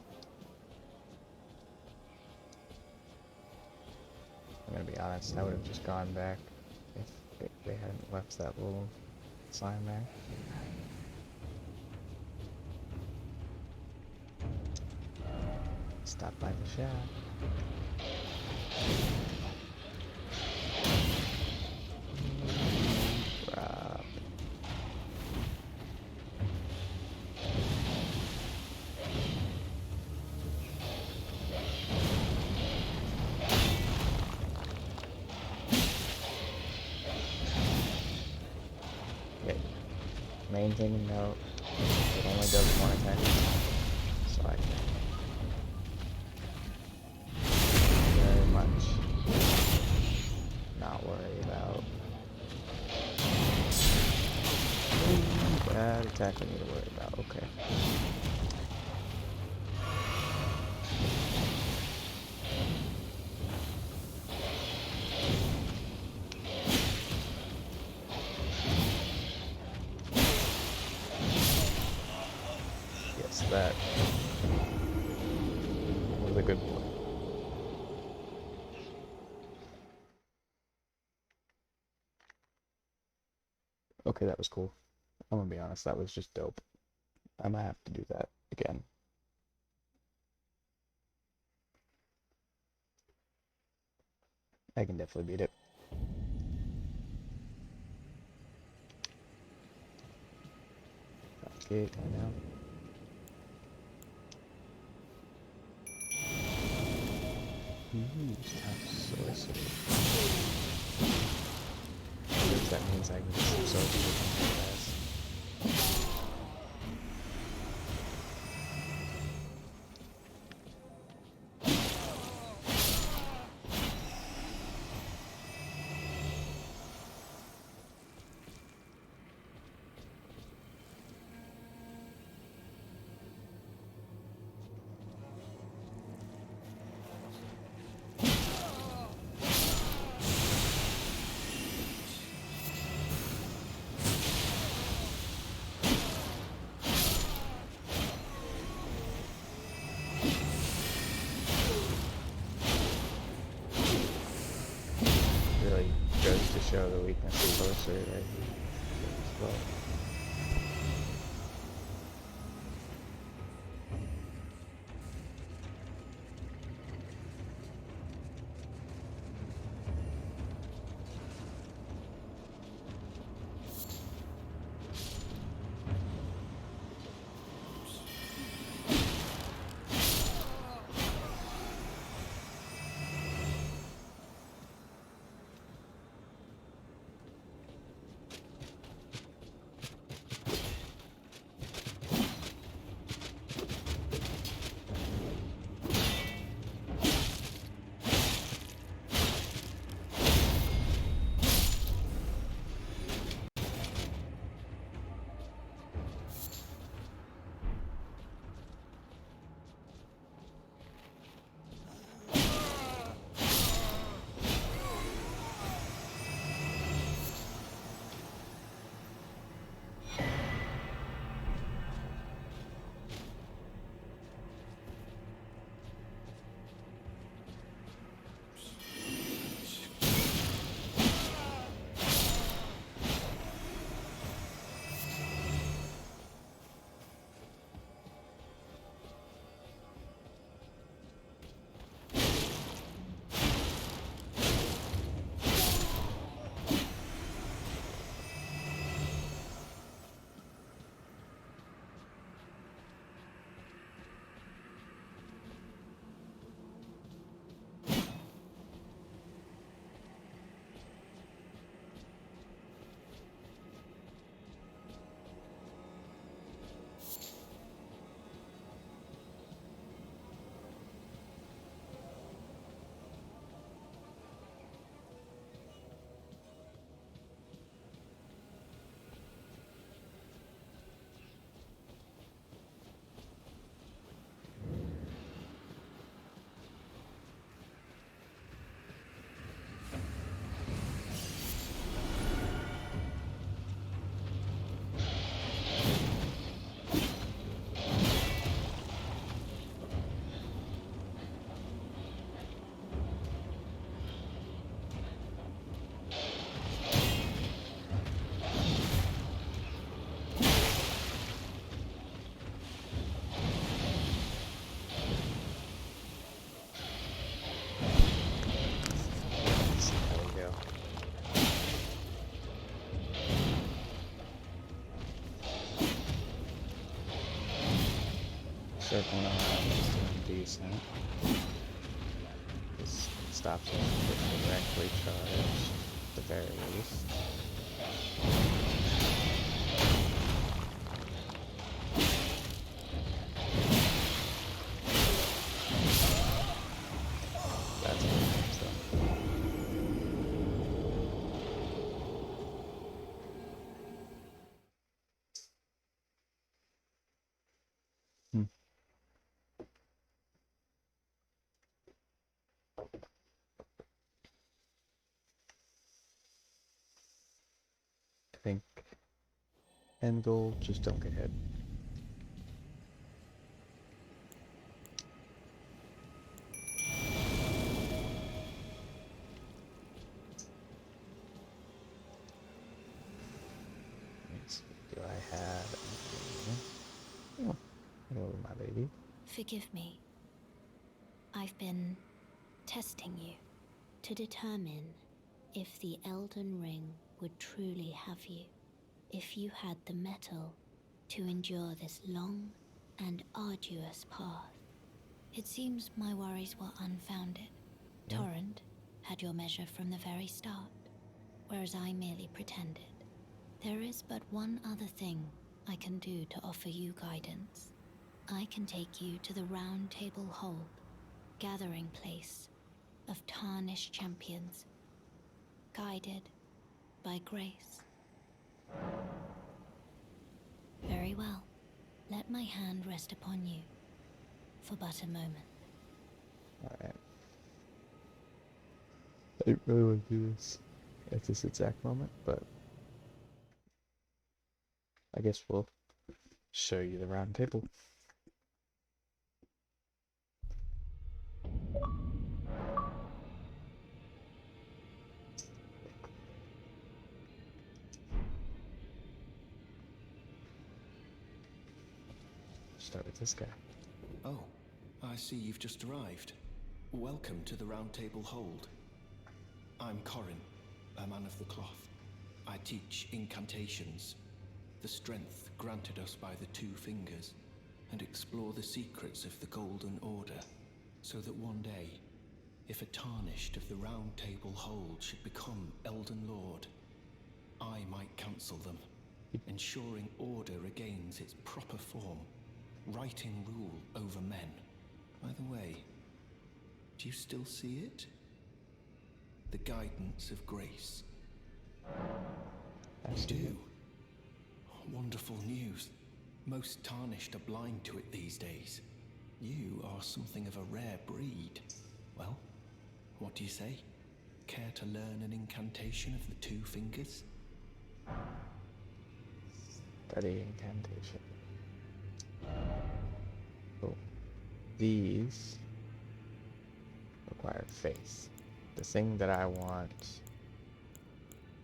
I'm gonna be honest, I would have just gone back if they hadn't left that little sign there. Stop by the shack. Rob. Okay. Main thing to note, it only does one attack, so I can very much not worry about that attack we need to worry about. Okay. Yes, that was a good one. Okay, that was cool. I'm gonna be honest, that was just dope. I might have to do that again. I can definitely beat it. Okay, now. Sorcery. I guess that means I can get some sorcery from you guys. Really goes to show the weakness of sorcery right here as well. Circling around is doing decent. This stops him from directly charged, at the very least. That's good, so. Hmm. I think end goal, just don't get hit. Let's see, do I have anything? Oh, hello, my baby. Forgive me. I've been testing you to determine if the Elden Ring would truly have you, if you had the mettle to endure this long and arduous path. It seems my worries were unfounded. Yeah. Torrent had your measure from the very start, whereas I merely pretended. There is but one other thing I can do to offer you guidance. I can take you to the Round Table Hold, gathering place of tarnished champions, guided by grace. Very well. Let my hand rest upon you for but a moment. Alright. I didn't really want to do this at this exact moment, but I guess we'll show you the round table. Start with this guy. Oh, I see you've just arrived. Welcome to the Round Table Hold. I'm Corin, a man of the cloth. I teach incantations, the strength granted us by the Two Fingers, and explore the secrets of the Golden Order, so that one day, if a tarnished of the Round Table Hold should become Elden Lord, I might counsel them, ensuring order regains its proper form, righting rule over men. By the way, do you still see it? The guidance of grace. I You see do? it. Wonderful news. Most tarnished are blind to it these days. You are something of a rare breed. Well, what do you say? Care to learn an incantation of the Two Fingers? Study incantation. Cool. These require faith. The thing that I want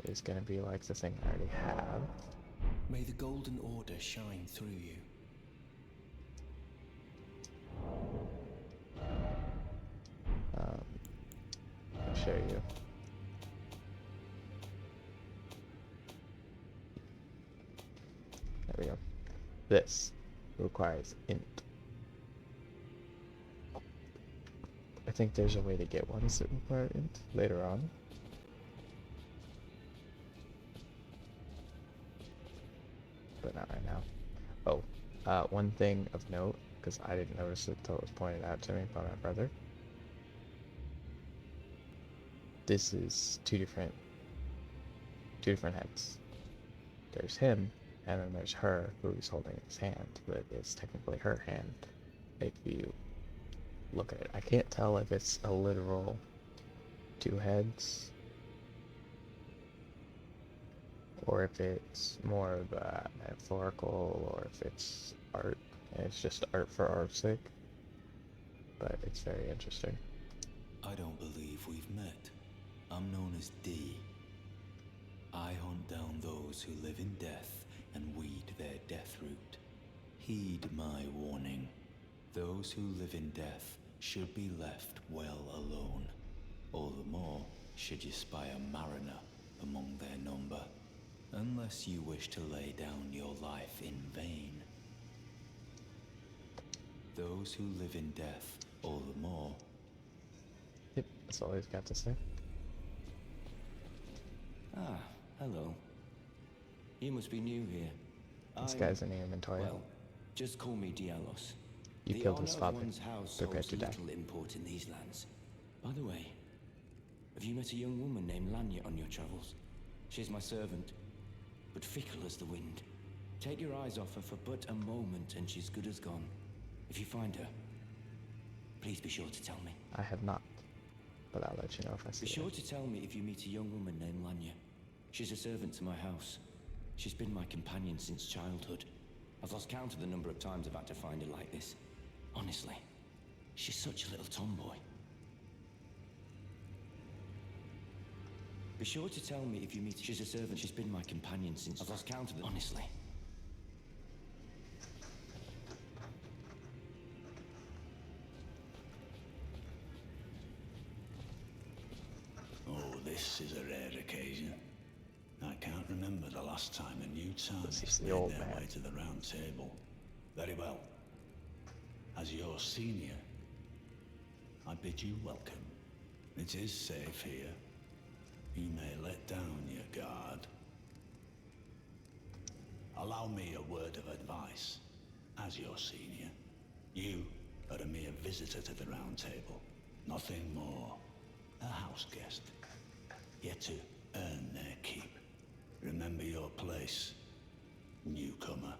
is gonna be like the thing I already have. May the Golden Order shine through you. I'll show you. There we go. This requires int. I think there's a way to get ones that require int later on. But not right now. Oh, one thing of note, because I didn't notice it until it was pointed out to me by my brother. This is two different heads. There's him, and then there's her, who's holding his hand, but it's technically her hand if you look at it. I can't tell if it's a literal two heads or if it's more of a metaphorical, or if it's art and it's just art for art's sake. But it's very interesting. I don't believe we've met. I'm known as D. I hunt down those who live in death and weed their death root. Heed my warning. Those who live in death should be left well alone. All the more should you spy a mariner among their number, unless you wish to lay down your life in vain. those who live in death all the more. Yep, that's all he's got to say. Ah, hello. You must be new here. This I'm- guy's in the inventory. Well, just call me Dialos. You The killed honor his of father. one's house Prepare holds to die. little import in these lands. By the way, have you met a young woman named Lanya on your travels? She's my servant, but fickle as the wind. Take your eyes off her for but a moment and she's good as gone. If you find her, please be sure to tell me. I have not, but I'll let you know if I see Be it. sure to tell me if you meet a young woman named Lanya. She's a servant to my house. She's been my companion since childhood. I've lost count of the number of times I've had to find her like this. Honestly, she's such a little tomboy. Be sure to tell me if you meet. She's a servant. She's been my companion since. I've lost count of them. Honestly. Oh, this is a rare occasion. I can't remember the last time a new This tarnish is the made old their man. way to the round table. Very well. As your senior, I bid you welcome. It is safe here. You may let down your guard. Allow me a word of advice. As your senior, you are a mere visitor to the round table. Nothing more. A house guest. Yet to earn their keep. Remember your place, newcomer.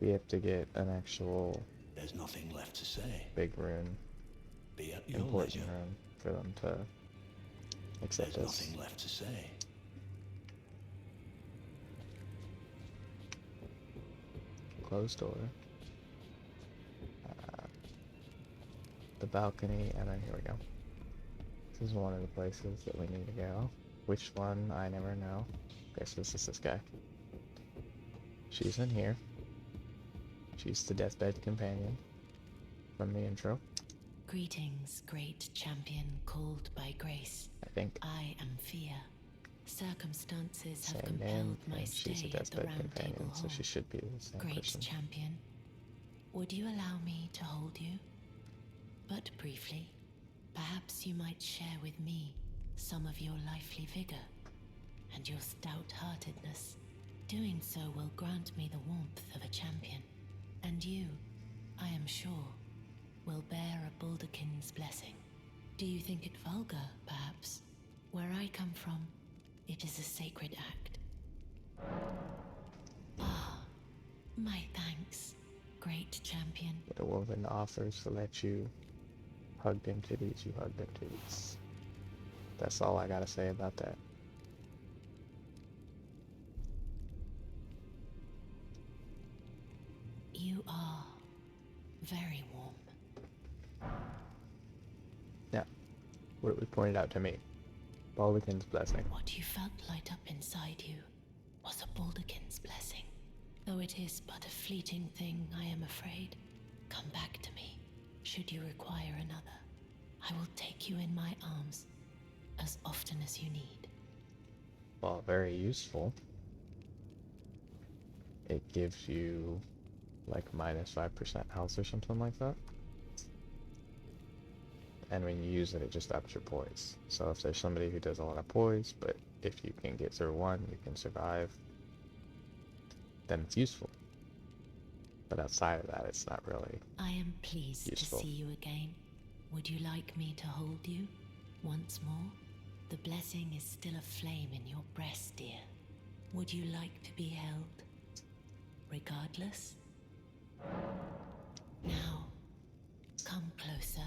We have to get an actual There's nothing left to say. big room, Be at your important leisure. room, for them to accept There's us. nothing left to say. Closed door. The balcony, and then here we go. This is one of the places that we need to go. Which one, I never know. Okay, so this is this guy. She's in here. She's the deathbed companion from the intro, Greetings, great champion called by grace. I think. I am Fear. Circumstances have Same name, compelled my and stay she's a at the deathbed Round companion, Table so Hall. she should be the same Great person. champion, would you allow me to hold you? But briefly, perhaps you might share with me some of your lively vigor and your stout-heartedness. Doing so will grant me the warmth of a champion, and you, I am sure, will bear a Baldakin's blessing. Do you think it vulgar, perhaps? Where I come from, it is a sacred act. Ah, my thanks, great champion. But a woman offers to let you hug them titties, you hug them titties. That's all I gotta say about that. You are very warm. Now, what it pointed out to me. Baldakin's blessing. What you felt light up inside you was a Baldakin's blessing. Though it is but a fleeting thing, I am afraid. Come back to me, should you require another. I will take you in my arms as often as you need. Well, very useful. It gives you like minus 5% health or something like that. And when you use it, it just ups your poise. So if there's somebody who does a lot of poise, but if you can get through one, you can survive, then it's useful. But outside of that, it's not really. I am pleased Useful. to see you again. Would you like me to hold you once more? The blessing is still aflame in your breast, dear. Would you like to be held? Regardless? Now, come closer.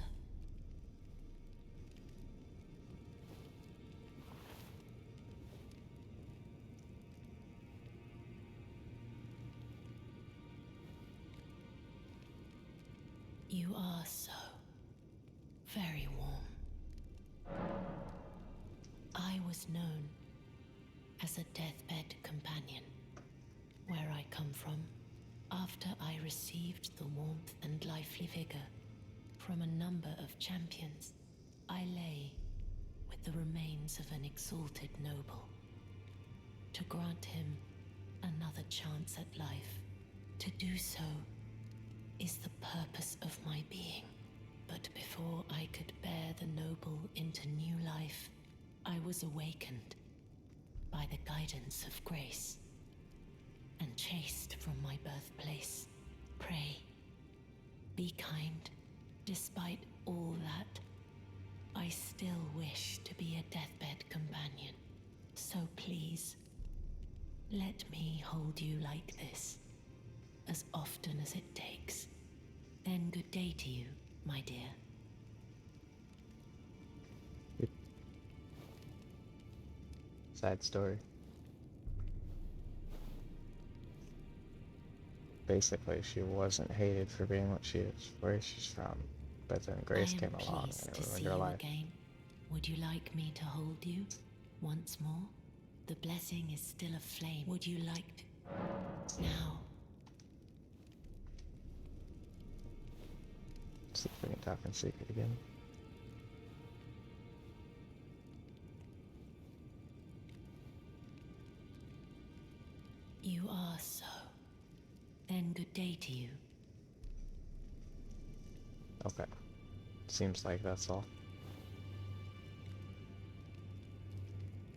You are so very warm. I was known as a deathbed companion where I come from. After I received the warmth and lively vigor from a number of champions, I lay with the remains of an exalted noble. To grant him another chance at life, to do so is the purpose of my being. But before I could bear the noble into new life, I was awakened by the guidance of grace and chased from my birthplace. Pray, be kind. Despite all that, I still wish to be a deathbed companion. So please, let me hold you like this, as often as it takes. Then good day to you, my dear. Side story. Basically, she wasn't hated for being what she is, where she's from. But then Grace came along and it To see ruined her you life. again. Would you like me to hold you once more? The blessing is still aflame. Would you like to? Now. See if we can talk in secret again. You are so. Then good day to you. Okay. Seems like that's all.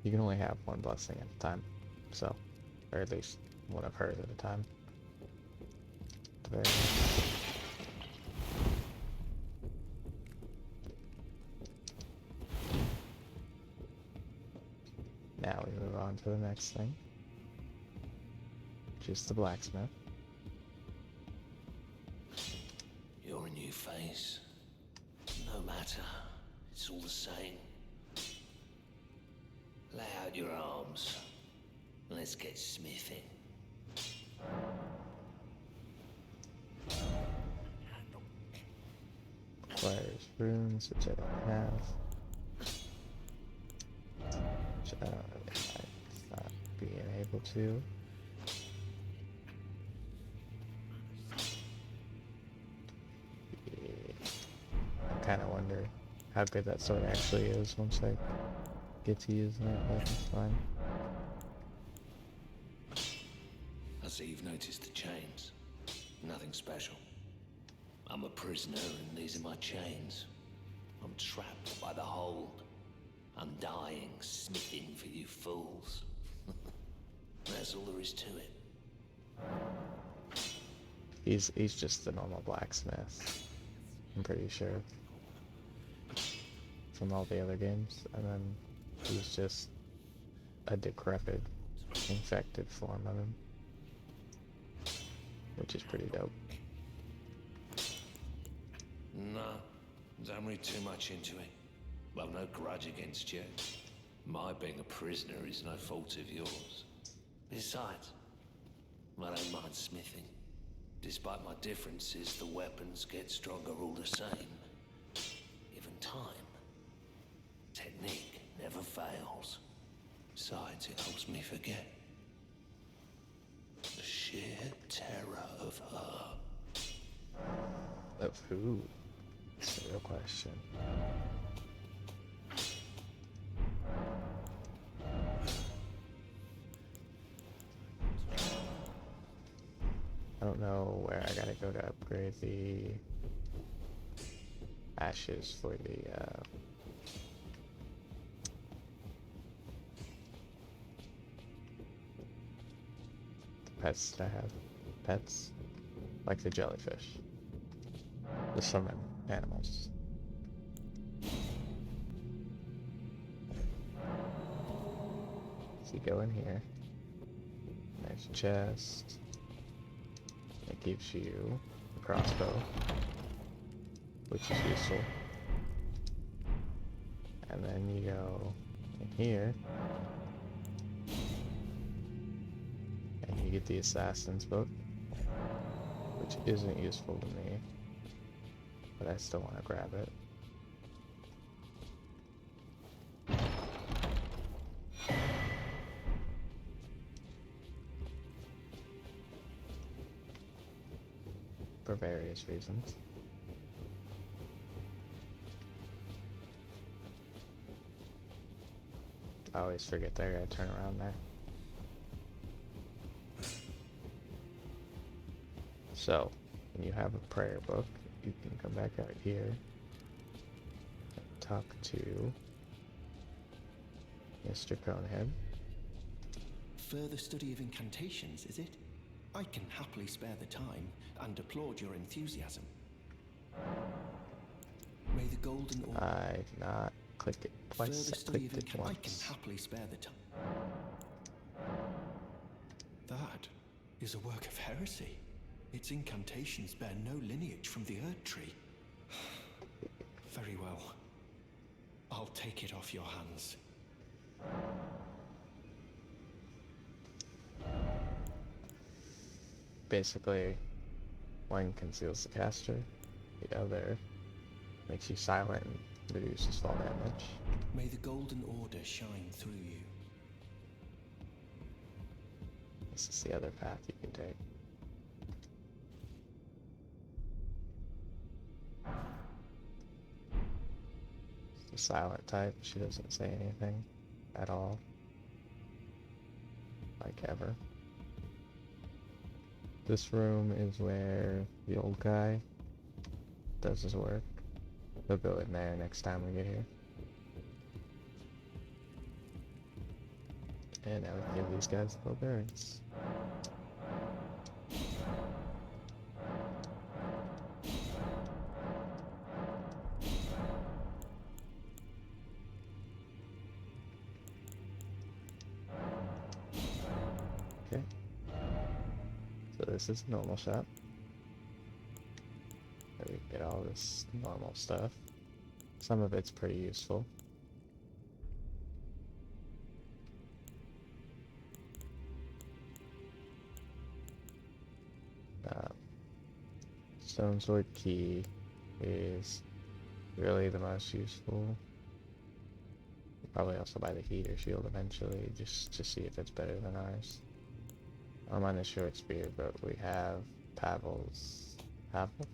You can only have one blessing at a time, so, or at least one of hers at a time. At the very least. Now we move on to the next thing, which is the blacksmith. You're a new face. No matter, it's all the same. Lay out your arms. Let's get smithing. Requires runes, which I don't have. Which I don't really like not being able to. I kind of wonder how good that sword actually is once I get to using it, but it's fine. I see you've noticed the chains. Nothing special. I'm a prisoner and these are my chains. I'm trapped by the hold. I'm dying, smithing for you fools. That's all there is to it. He's just the normal blacksmith, I'm pretty sure, from all the other games, and then he's just a decrepit, infected form of him, which is pretty dope. No, don't read too much into it. I've no grudge against you. My being a prisoner is no fault of yours. Besides, I don't mind smithing. Despite my differences, the weapons get stronger all the same. Given time, technique never fails. Besides, it helps me forget the sheer terror of her. Of who? That's the real question. I don't know where I gotta go to upgrade the ashes for the pets that I have. Pets? Like the jellyfish. The summon animals. So you go in here. Nice chest. It gives you a crossbow, which is useful. And then you go in here, and you get the Assassin's Book, which isn't useful to me, but I still want to grab it. For various reasons. I always forget that I gotta turn around there. So, and you have a prayer book, you can come back out here and talk to Mr. Conehead. Further study of incantations, is it? I can happily spare the time and applaud your enthusiasm. May the golden order... I did not click it twice, Further I study of clicked it I can once. happily spare the time. That is a work of heresy. Its incantations bear no lineage from the Erd Tree. Very well. I'll take it off your hands. Basically, one conceals the caster, the other makes you silent and reduces fall damage. May the golden order shine through you. This is the other path you can take. It's the silent type, she doesn't say anything at all. Like ever. This room is where the old guy does his work. They'll go in there next time we get here. And now we can give these guys the bearings. Okay. So this is a normal shop. Where we get all this normal stuff. Some of it's pretty useful. Stone Sword Key is really the most useful. We'll probably also buy the heater shield eventually, just to see if it's better than ours. I'm on the short spear, but we have Pavel's... Pavel?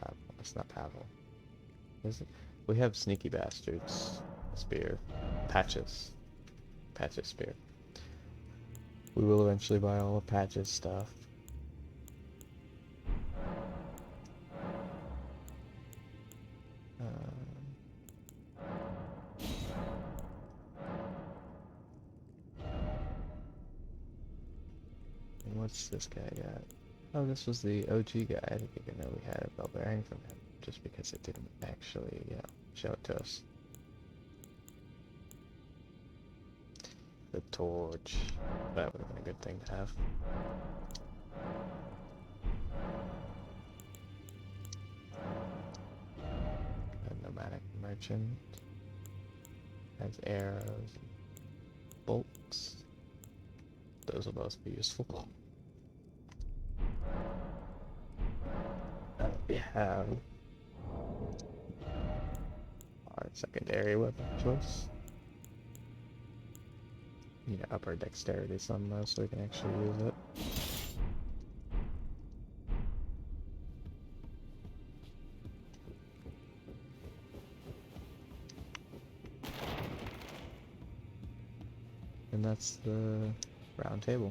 Pavel. It's not Pavel. Is it? We have Sneaky Bastard's spear. Patches. Patches spear. We will eventually buy all of Patches stuff. And what's this guy got? Oh, this was the OG guy. I didn't even know we had a bell bearing from him, just because it didn't actually, show it to us. The torch. That would have been a good thing to have. A nomadic merchant. Has arrows and bolts. Those will both be useful. We have our secondary weapon choice. Need to up our dexterity some though, so we can actually use it. And that's the round table.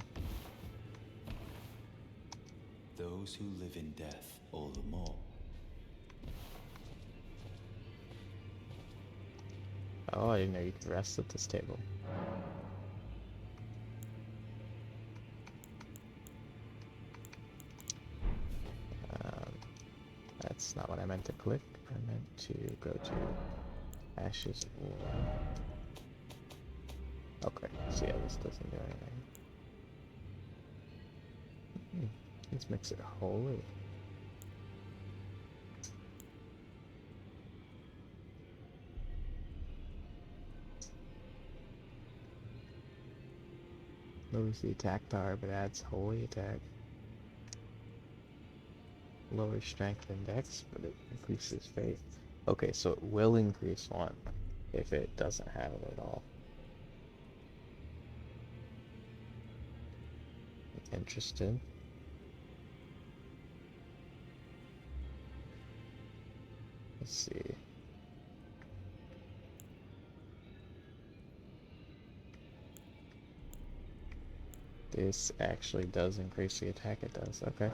Those who live in death all the more. Oh, I didn't know you could rest at this table. That's not what I meant to click. I meant to go to Ashes of War. Okay, so yeah, this doesn't do anything. Let's mix it holy. Lowers the attack power, but adds holy attack. Lower strength index, but it increases faith. Okay, so it will increase one if it doesn't have it at all. Interesting. Let's see. This actually does increase the attack it does, okay.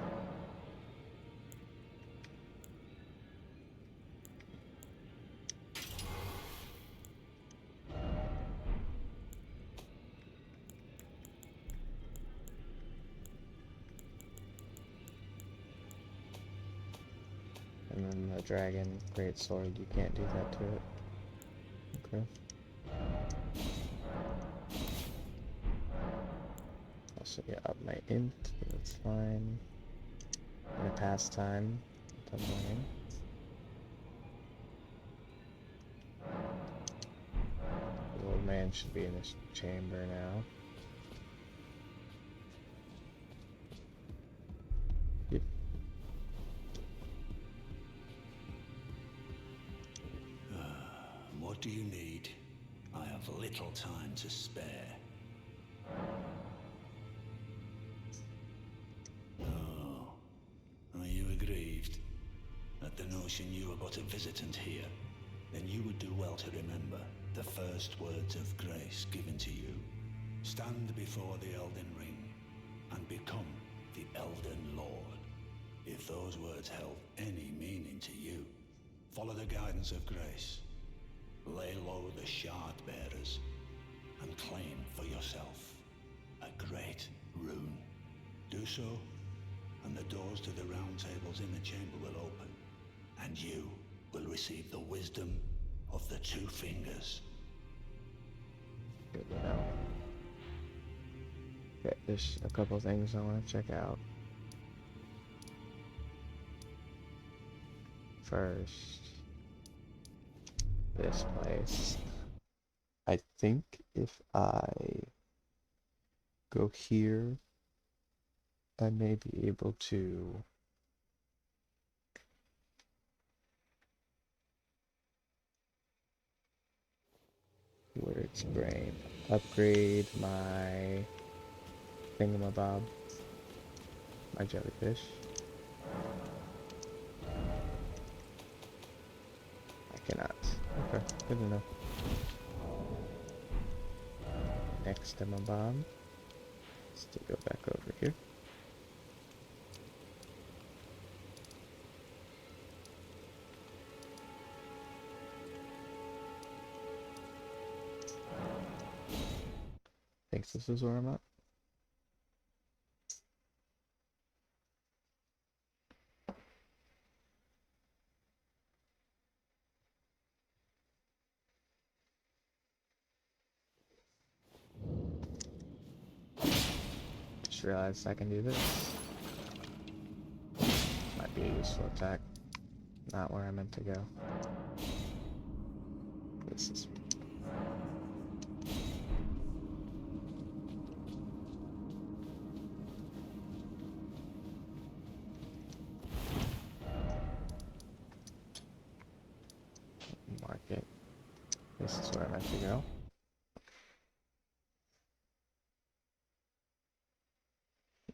And then the dragon great sword, you can't do that to it. Okay. Also, yeah, up my int, but that's fine. My pastime until morning. The old man should be in his chamber now. Yep. What do you need? I have little time to spare. Oh, are you aggrieved at the notion you are but a visitant here? Then you would do well to remember the first words of grace given to you. Stand before the Elden Ring and become the Elden Lord. If those words held any meaning to you, follow the guidance of grace. Lay low the shard bearers and claim for yourself a great rune. Do so, and the doors to the round tables in the chamber will open, and you will receive the wisdom of the two fingers. Good to know. Okay, there's a couple things I want to check out. First, this place. I think if I go here, I may be able to where's brain? Upgrade my thingamabob, my jellyfish. I cannot. Okay, good to know. Next thingamabob. Let's go back over here. Thinks this is where I'm at. Just realized I can do this. Might be a useful attack. Not where I meant to go. This is Margit. This is where I meant to go.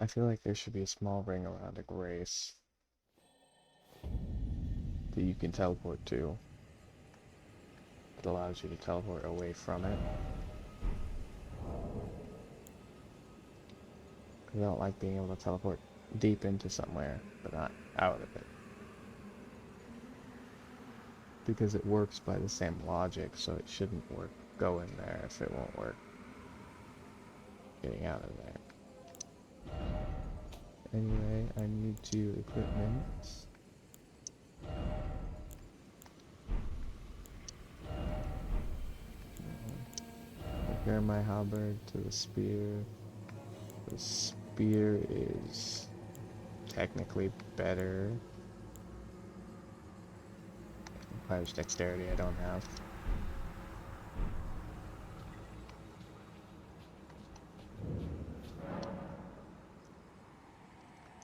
I feel like there should be a small ring around a grace that you can teleport to. It allows you to teleport away from it. Because I don't like being able to teleport deep into somewhere, but not out of it. Because it works by the same logic, so it shouldn't work. Go in there if it won't work getting out of there. Anyway, I need to equipment. Compare my halberd to the spear. The spear is technically better. Requires dexterity I don't have.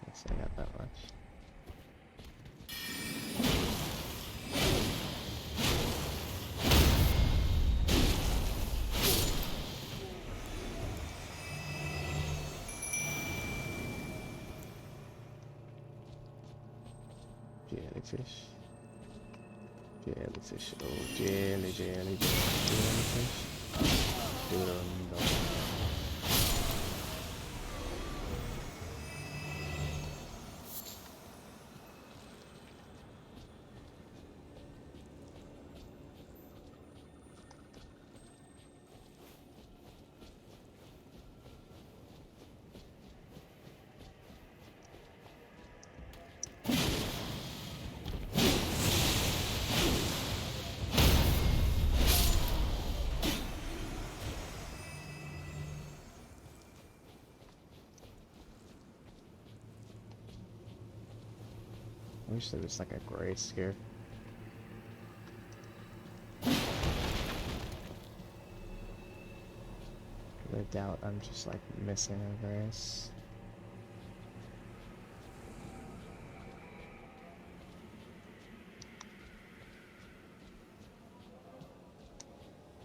Guess I got that much. Jellyfish. Jellyfish. Oh, jellyfish. Jellyfish. wish there was like a grace here. I doubt I'm just like missing a grace.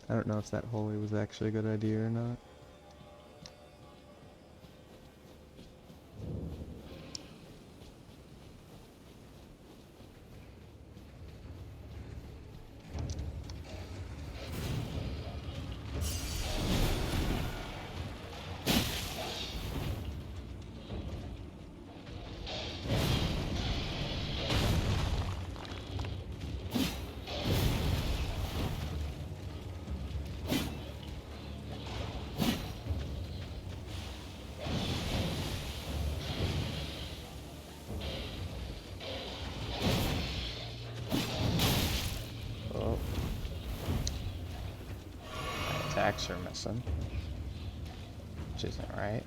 I don't know if that holy was actually a good idea or not. Oh. My attacks are missing. Which isn't right.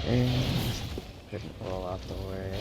And couldn't roll out the way.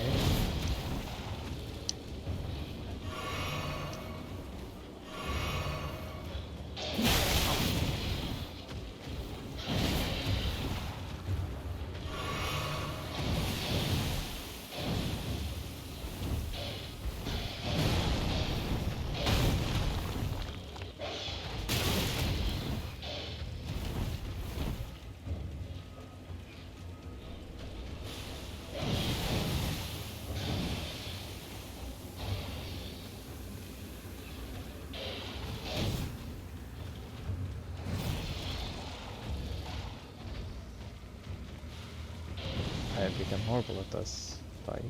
I have become horrible at this fight.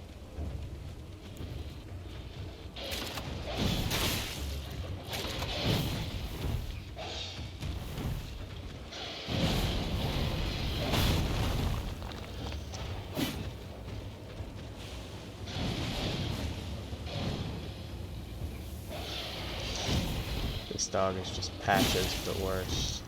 This dog is just Patches, but worse.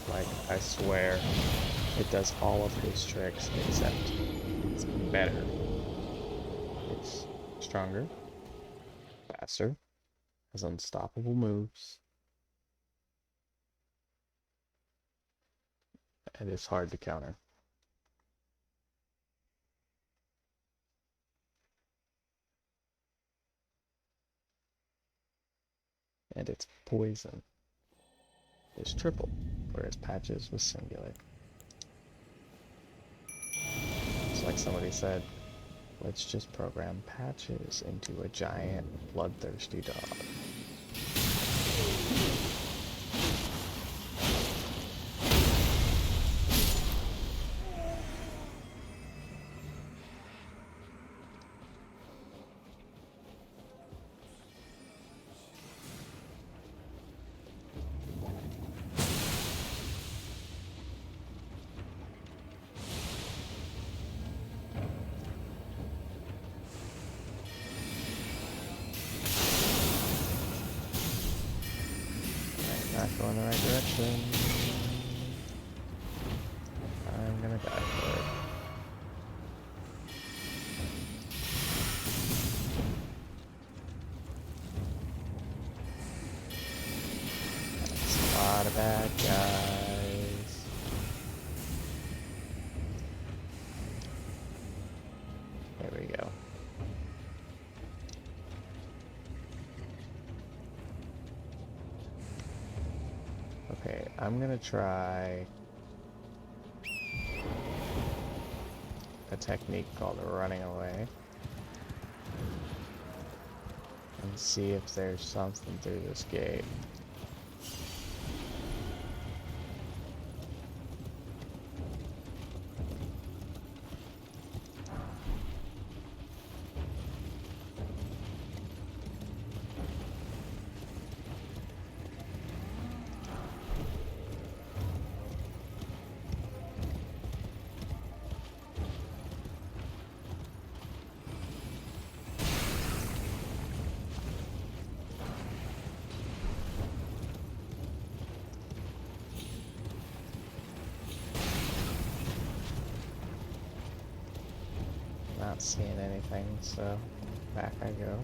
Like, I swear, it does all of his tricks except it's better. It's stronger, faster, has unstoppable moves, and it's hard to counter. And it's poison is triple, whereas Patches was singular. It's like somebody said, let's just program Patches into a giant, bloodthirsty dog. Not going the right direction. I'm gonna die for it. That's a lot of bad guys. There we go. Okay, I'm gonna try a technique called running away and see if there's something through this gate. not seeing anything, so back I go.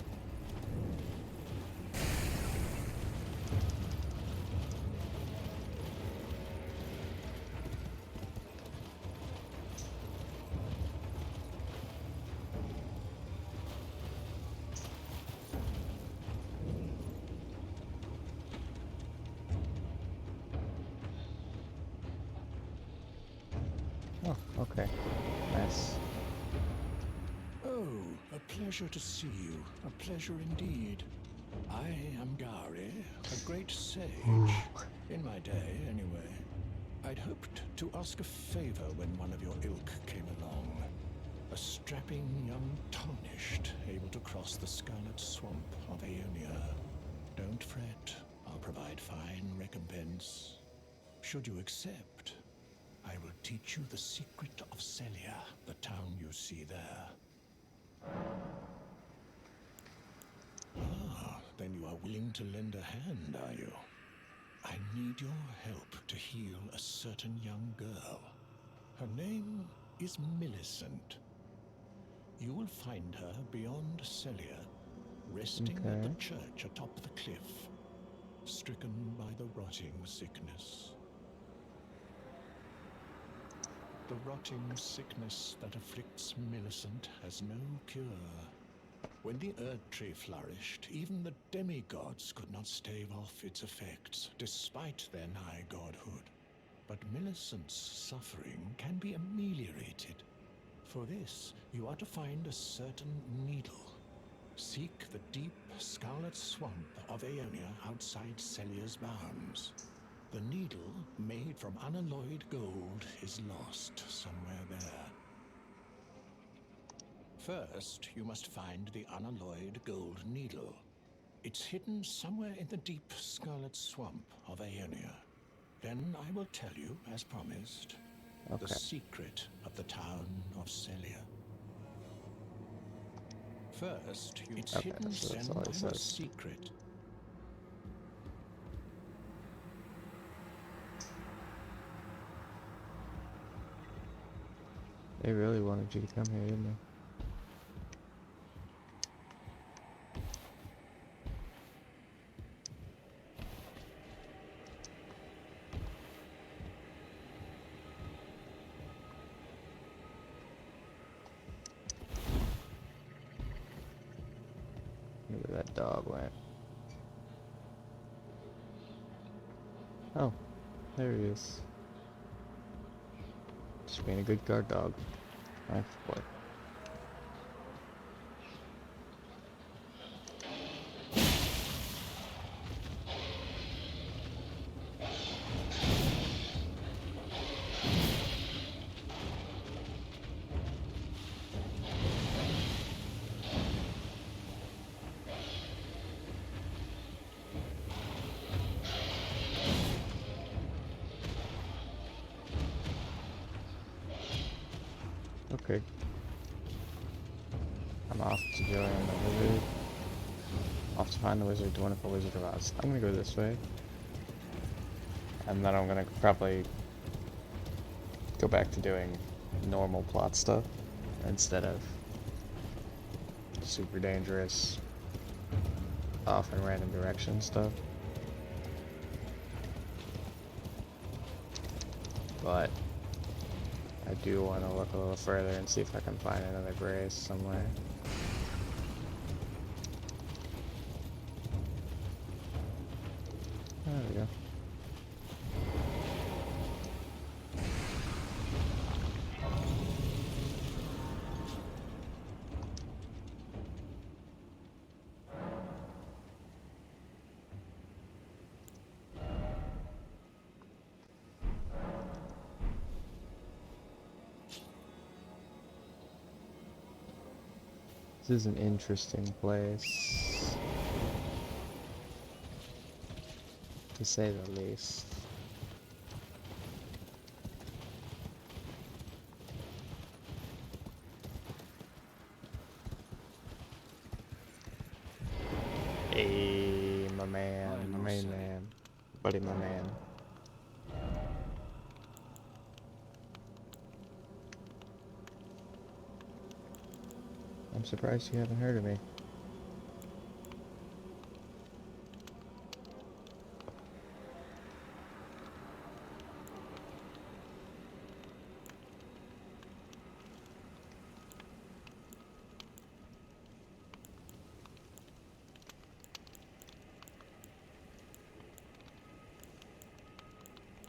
Oh, okay. Nice. Oh, a pleasure to see you. A pleasure indeed. I am Gary, a great sage. In my day, anyway. I'd hoped to ask a favor when one of your ilk came along. A strapping young tarnished, able to cross the scarlet swamp of Aeonia. Don't fret, I'll provide fine recompense. Should you accept, I will teach you the secret of Celia, the town you see there. Ah, then you are willing to lend a hand, are you? I need your help to heal a certain young girl. Her name is Millicent. You will find her beyond Celia, resting at the Okay. church atop the cliff, stricken by the rotting sickness. The rotting sickness that afflicts Millicent has no cure. When the Erd Tree flourished, even the demigods could not stave off its effects, despite their nigh godhood. But Millicent's suffering can be ameliorated. For this, you are to find a certain needle. Seek the deep, scarlet swamp of Aeonia outside Celia's bounds. The needle, made from unalloyed gold, is lost somewhere there. First, you must find the unalloyed gold needle. It's hidden somewhere in the deep scarlet swamp of Aeonia. Then I will tell you, as promised, the Okay. secret of the town of Celia. First, it's Okay, hidden, so that's then all he I will says. secret. They really wanted you to come here, didn't they? Where that dog went. Oh, there he is. Just being a good guard dog. Nice boy. Okay. I'm off to join the wizard. Off to find the wizard, the wonderful Wizard of Oz. I'm gonna go this way. And then I'm gonna probably go back to doing normal plot stuff instead of super dangerous, off in random direction stuff. But I do want to look a little further and see if I can find another grace somewhere. There we go. This is an interesting place, to say the least. Hey, my man, my main man, buddy, my man. I'm surprised you haven't heard of me.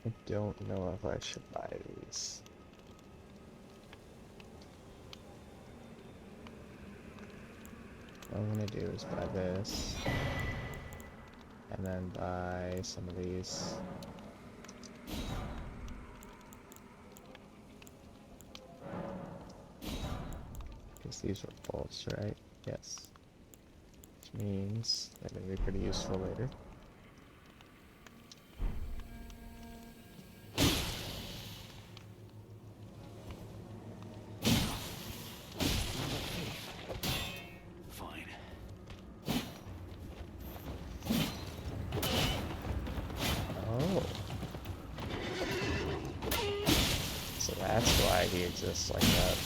I don't know if I should buy these. What I'm gonna do is buy this, and then buy some of these. Because these were bolts, right? Yes. Which means they're gonna be pretty useful later. Fine. Oh. So that's why he exists like that.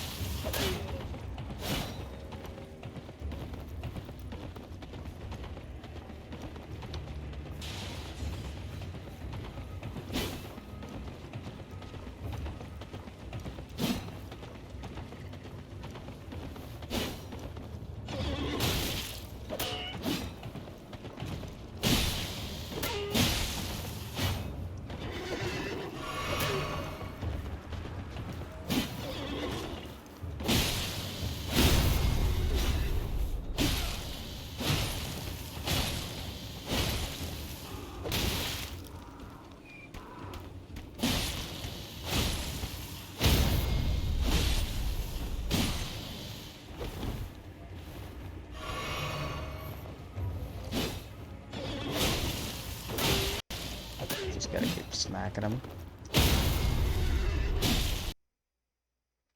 Just gotta keep smacking him.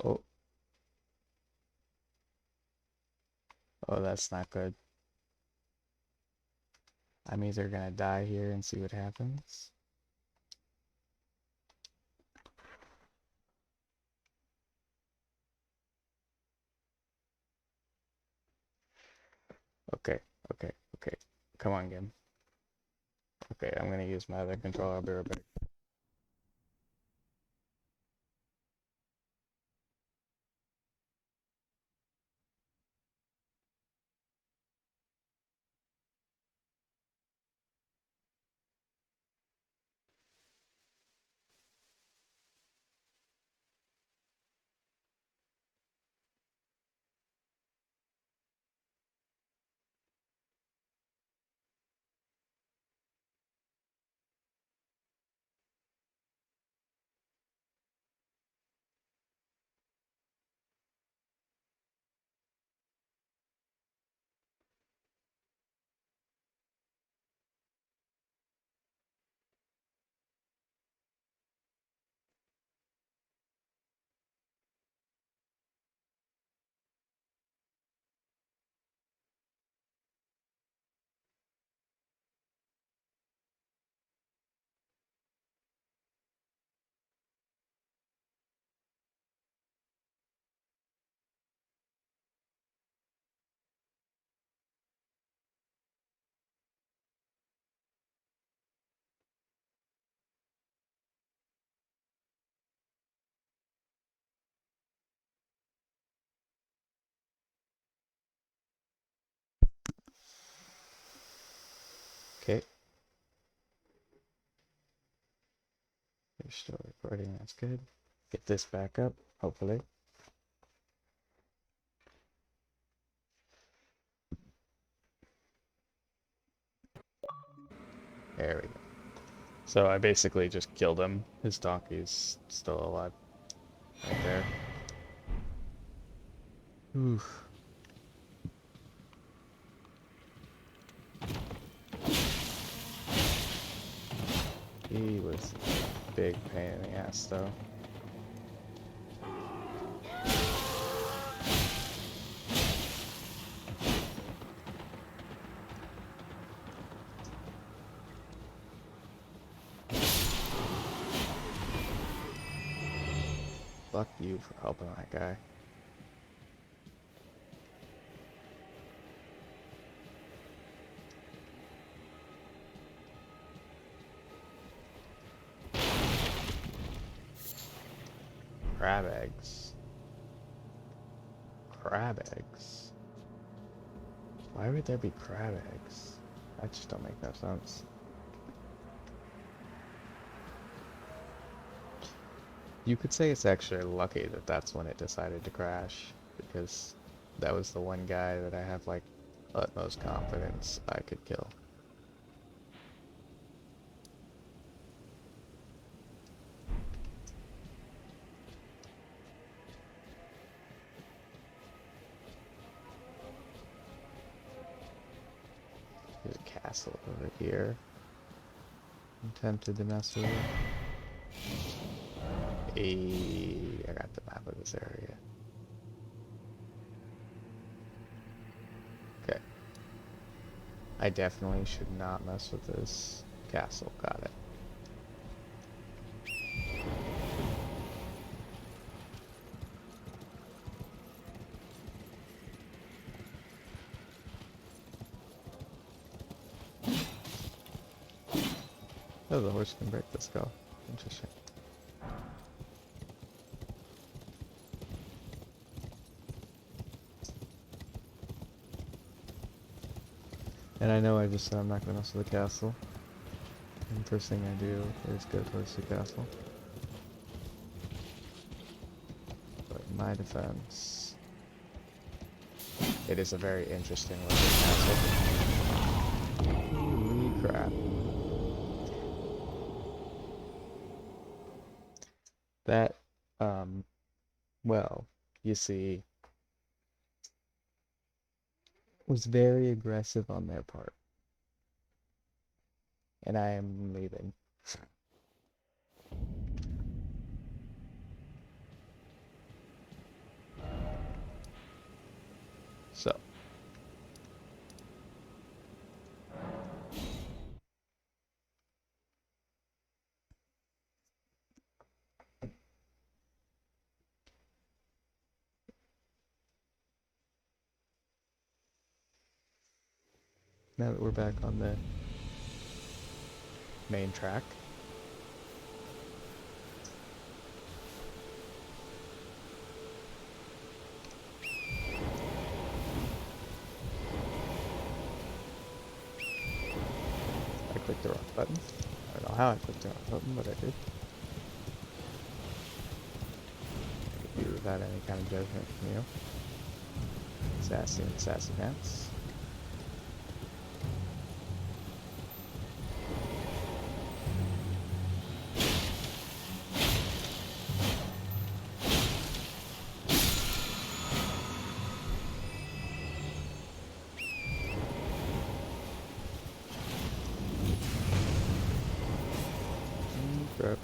Oh. Oh, that's not good. I'm either gonna die here and see what happens. Okay, okay, okay. Come on, game. Okay, I'm gonna use my other controller. I'll be right back. Okay. You're still recording, that's good. Get this back up, hopefully. There we go. So I basically just killed him. His donkey's still alive. Right there. Oof. He was a big pain in the ass, though. Fuck you for helping that guy. Crab eggs. Crab eggs? Why would there be crab eggs? That just don't make no sense. You could say it's actually lucky that that's when it decided to crash, because that was the one guy that I have like utmost confidence I could kill. There's a castle over here. I'm tempted to mess with it. Hey, I got the map of this area. Okay. I definitely should not mess with this castle. Got it. Oh, the horse can break the skull. Interesting. And I know I just said I'm not going to mess with the castle. And the first thing I do is go towards the castle. But in my defense, it is a very interesting looking castle. Holy crap. That, well, you see, was very aggressive on their part. And I am leaving. So. Now that we're back on the main track. I clicked the wrong button. I don't know how I clicked the wrong button, but I did. I could do without any kind of judgment from you. Sassy and sassy pants. Crap.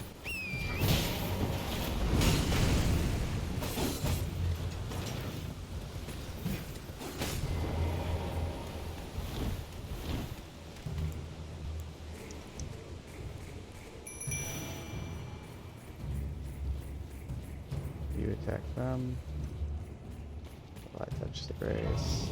You attack them. While I touch the grace.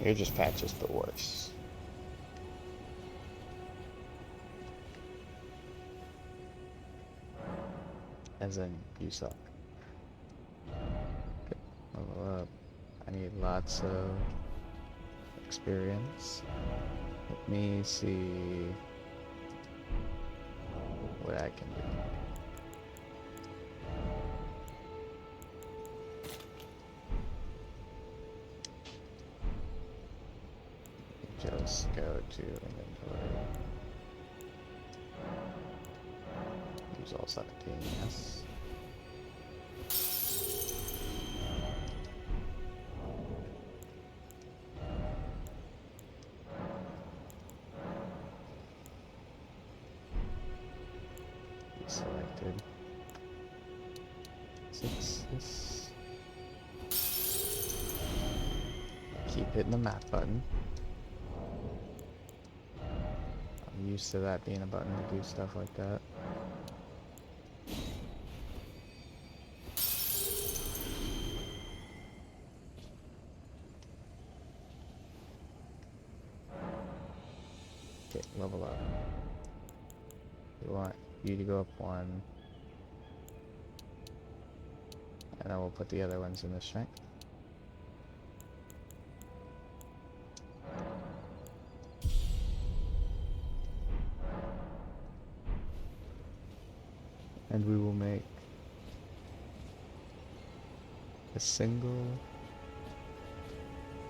Your just patches the worst. As in, you suck. Okay, level up. I need lots of experience. Let me see what I can do. Just go to inventory. Use all 17, yes. Selected. This. Keep hitting the map button. I'm used to that being a button to do stuff like that. Okay, level up. We want you to go up 1. And then we'll put the other ones in the strength. And we will make a single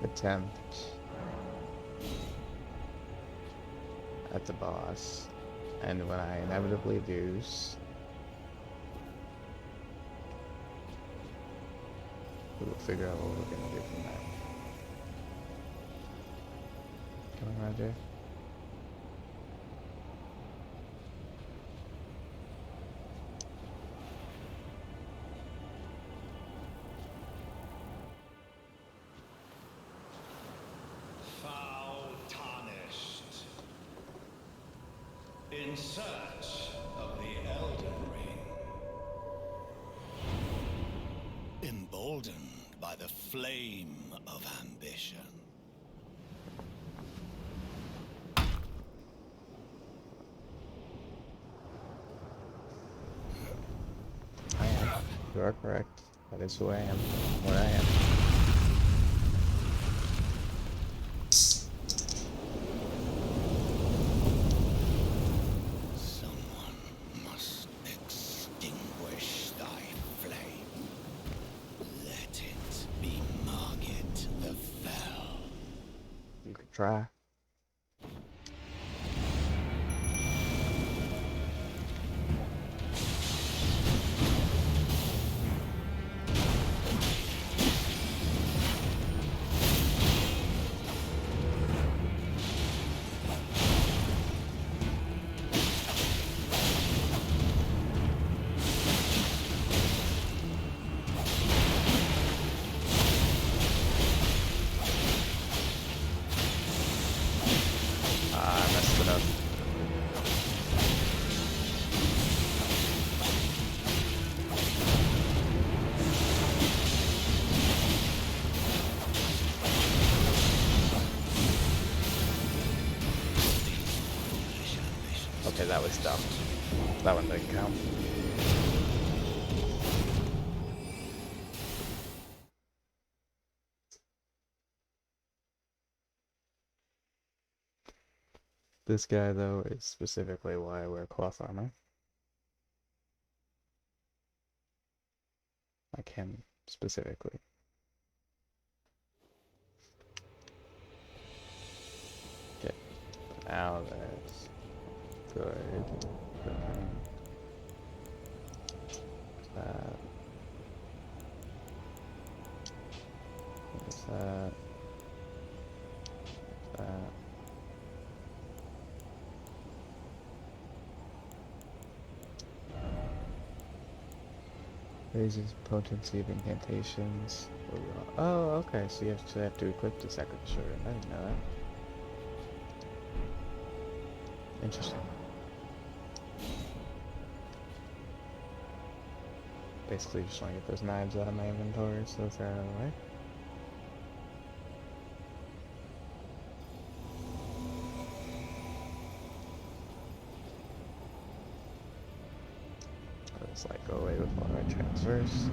attempt at the boss. And when I inevitably lose, we will figure out what we're gonna do from there. Come on, Roger. Foul tarnished. In search of the Elden Ring. Emboldened by the flame of ambition. I am. You are correct. That is who I am. What I am. Someone must extinguish thy flame. Let it be Margit the Fell. You could try. I messed it up. Okay, that was dumb. That one didn't count. This guy, though, is specifically why I wear cloth armor. Like him, specifically. Okay, now that's good. That. What's that? That. Raises potency of incantations. Oh, okay, so you actually have to equip the second sword. I didn't know that. Interesting. Basically just want to get those knives out of my inventory so they're out of the way. Let's like go away with all my transfers.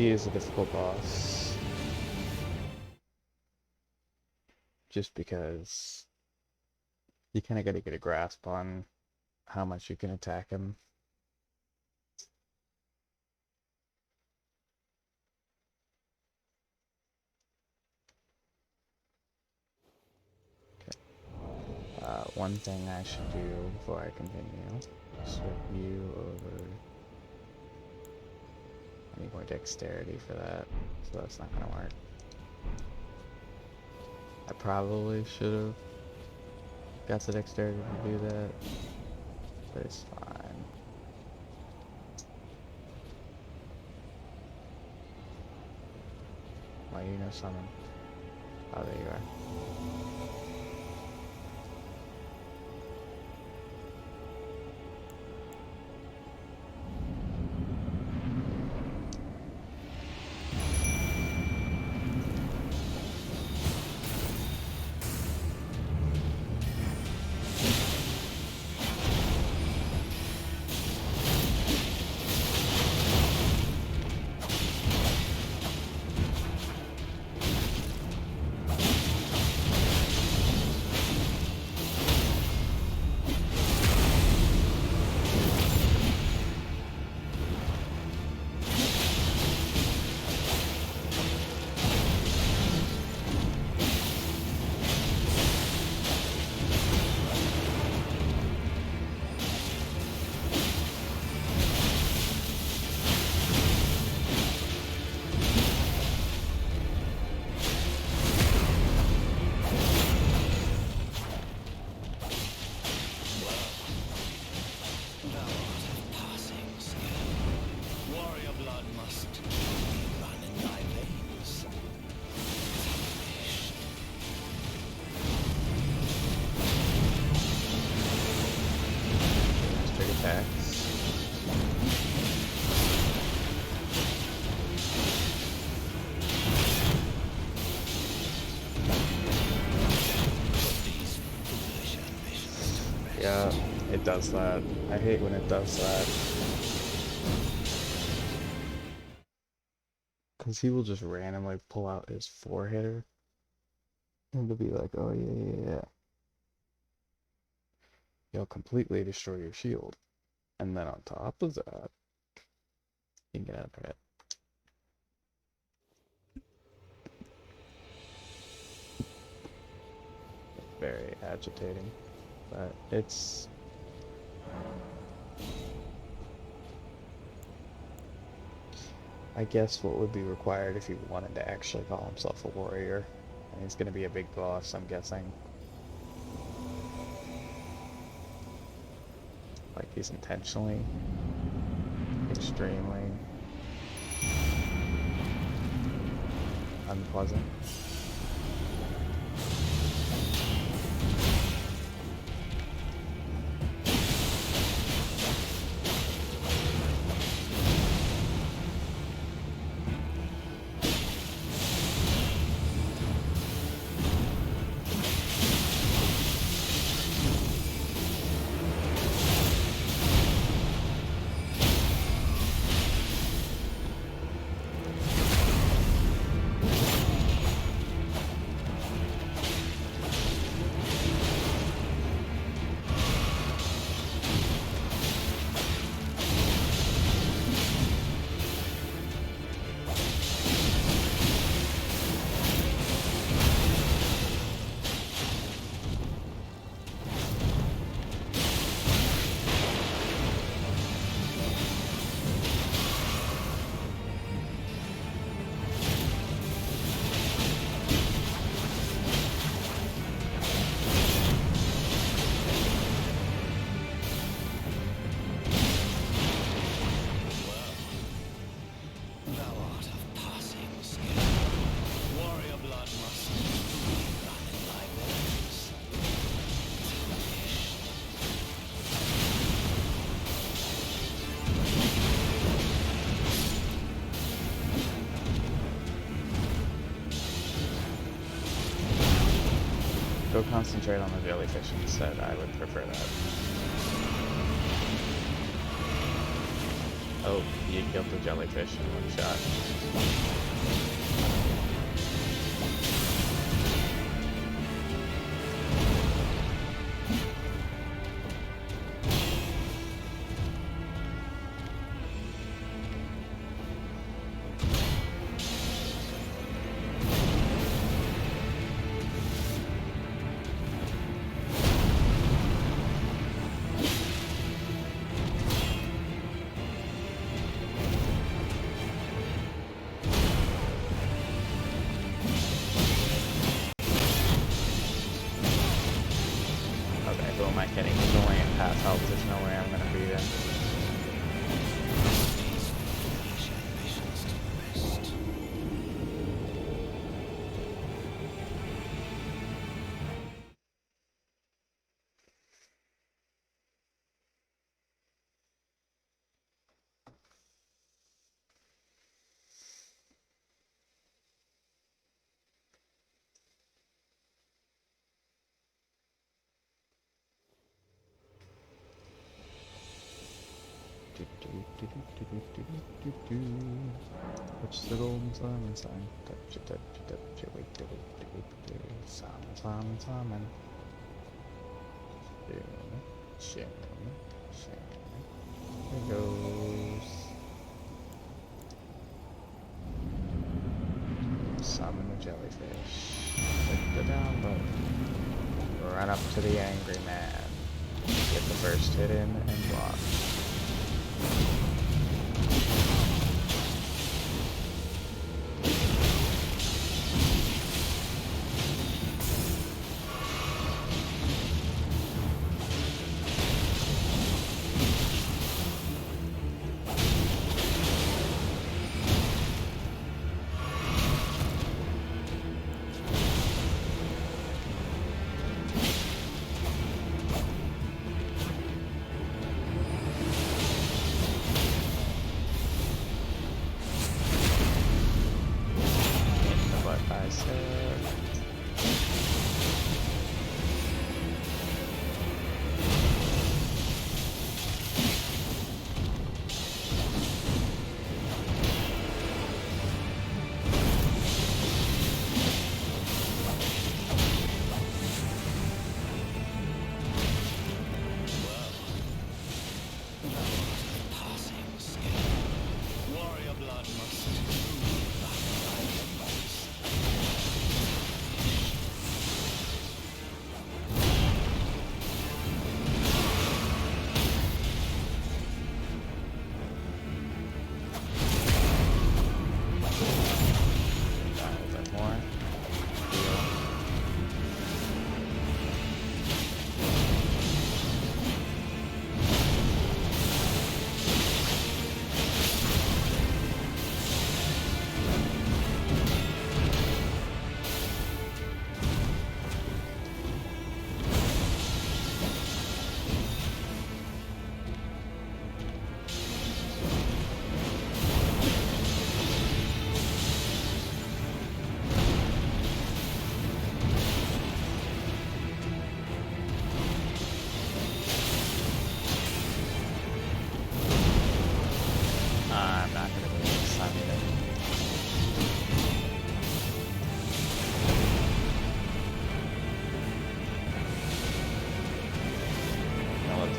He is a difficult boss. Just because you kind of got to get a grasp on how much you can attack him. One thing I should do before I continue, swip you over. I need more dexterity for that, so that's not gonna work. I probably should have got the dexterity to do that, but it's fine. Why you know summon? Oh, there you are. Yeah, it does that. I hate when it does that. Because he will just randomly pull out his 4-hitter. And to be like, oh yeah. He'll completely destroy your shield. And then on top of that, you can get out of it. Very agitating. But it's... I guess what would be required if he wanted to actually call himself a warrior. And he's gonna be a big boss, I'm guessing. Like he's intentionally extremely unpleasant. Go concentrate on the jellyfish instead. I would prefer that. Oh, you killed the jellyfish in one shot. Okay, who am I kidding? He's only in half health. There's no way I'm gonna beat him. Touch the golden salmon sign. Touch it, touch it, touch it. Wait, wait, wait, wait, wait. Salmon, salmon, salmon. Shimmy, shimmy. There goes. Summon the jellyfish. Click the down button. Run up to the angry man. Get the first hit in and block.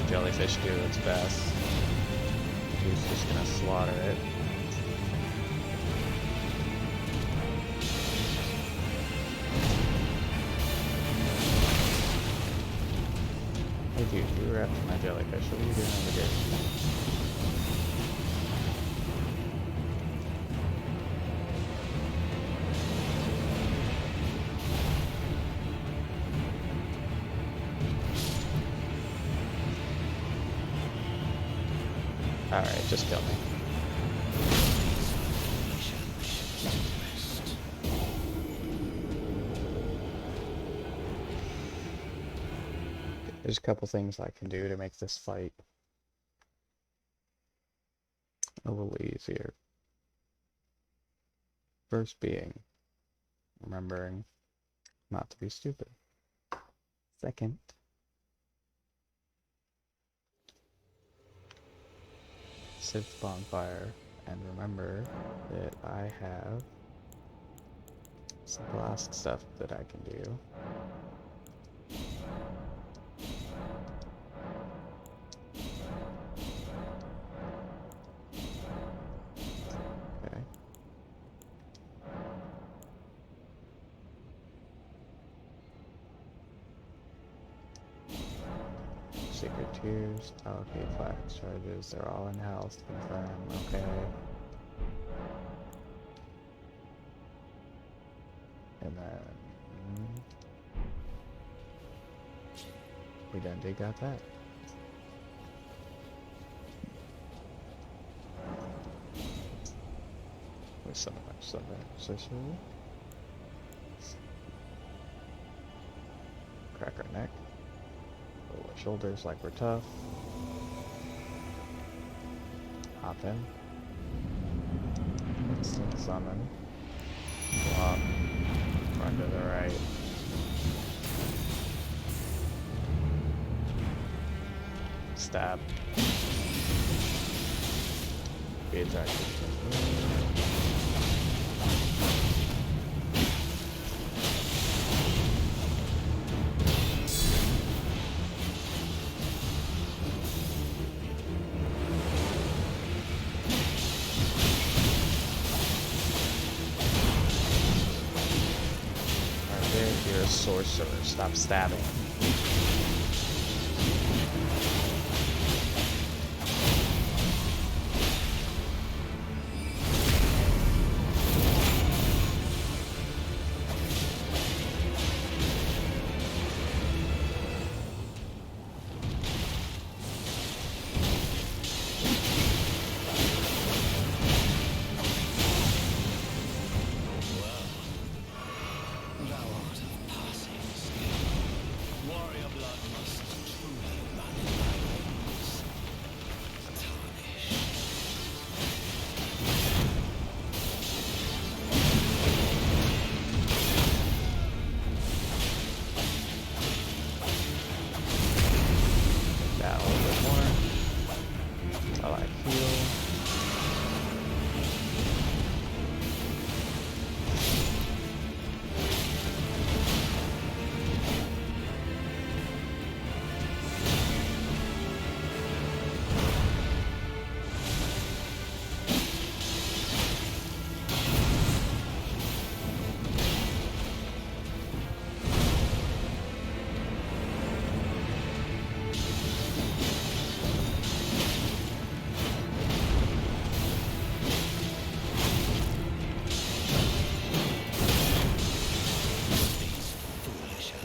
Jellyfish do its best. He's just gonna slaughter it. Hey dude, you were after my jellyfish. What are you doing over here? Alright, just kill me. There's a couple things I can do to make this fight a little easier. First being, remembering not to be stupid. Second, Sit the bonfire and remember that I have some blast stuff that I can do. Okay. Secret Tears, allocate 5 charges, they're all in health, confirm, okay. And then we done got that. With some of my stuff sorcery. Crack our neck. Roll our shoulders like we're tough. Hop in. Instant summon. Flop. Run to the right. Stab. Be attracted to You're a sorcerer. Stop stabbing.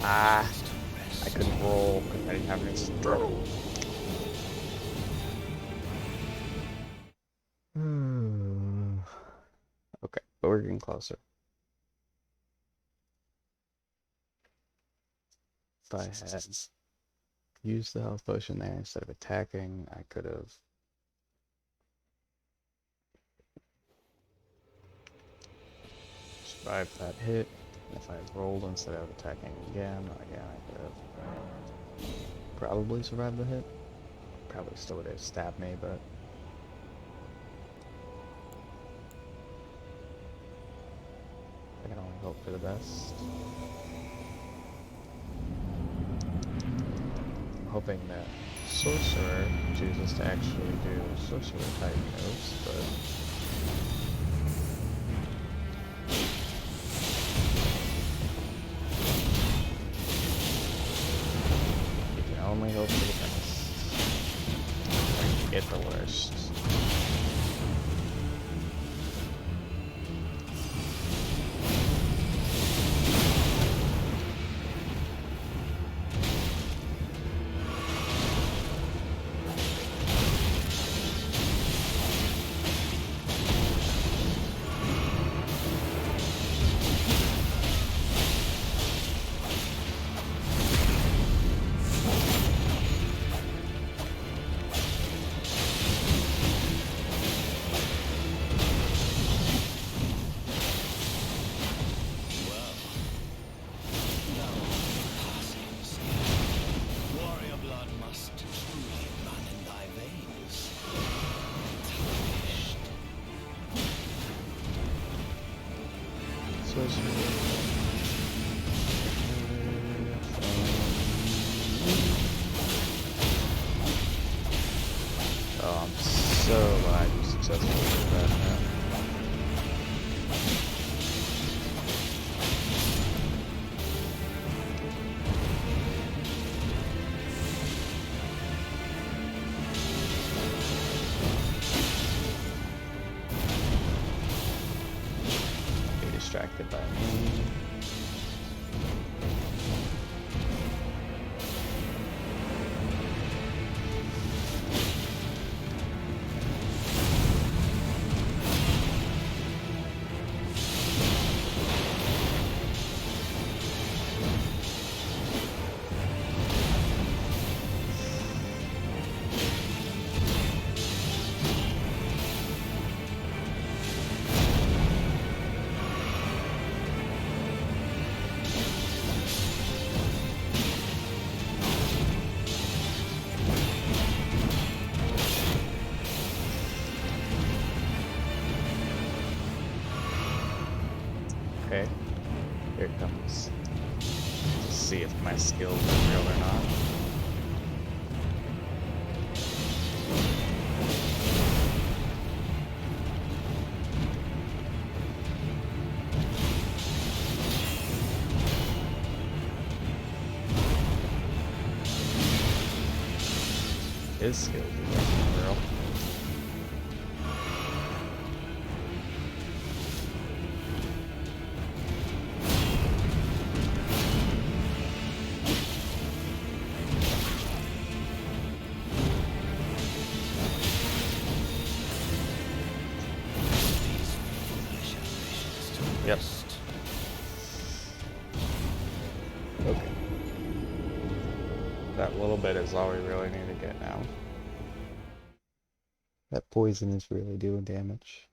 I couldn't roll because I didn't have any stroke. Okay, but we're getting closer. If I had used the health potion there instead of attacking, I could have survived that hit. If I rolled instead of attacking again, I could have probably survived the hit. Probably still would have stabbed me, but I can only hope for the best. I'm hoping that Sorcerer chooses to actually do Sorcerer type moves, but only hope for the best. I get the worst. Oh, I'm so glad you successfully did that, man. Be distracted by me. Okay, here it comes. Let's see if my skills are real or not. His skills are definitely real. Yep. Okay. That little bit is all we really need to get now. That poison is really doing damage.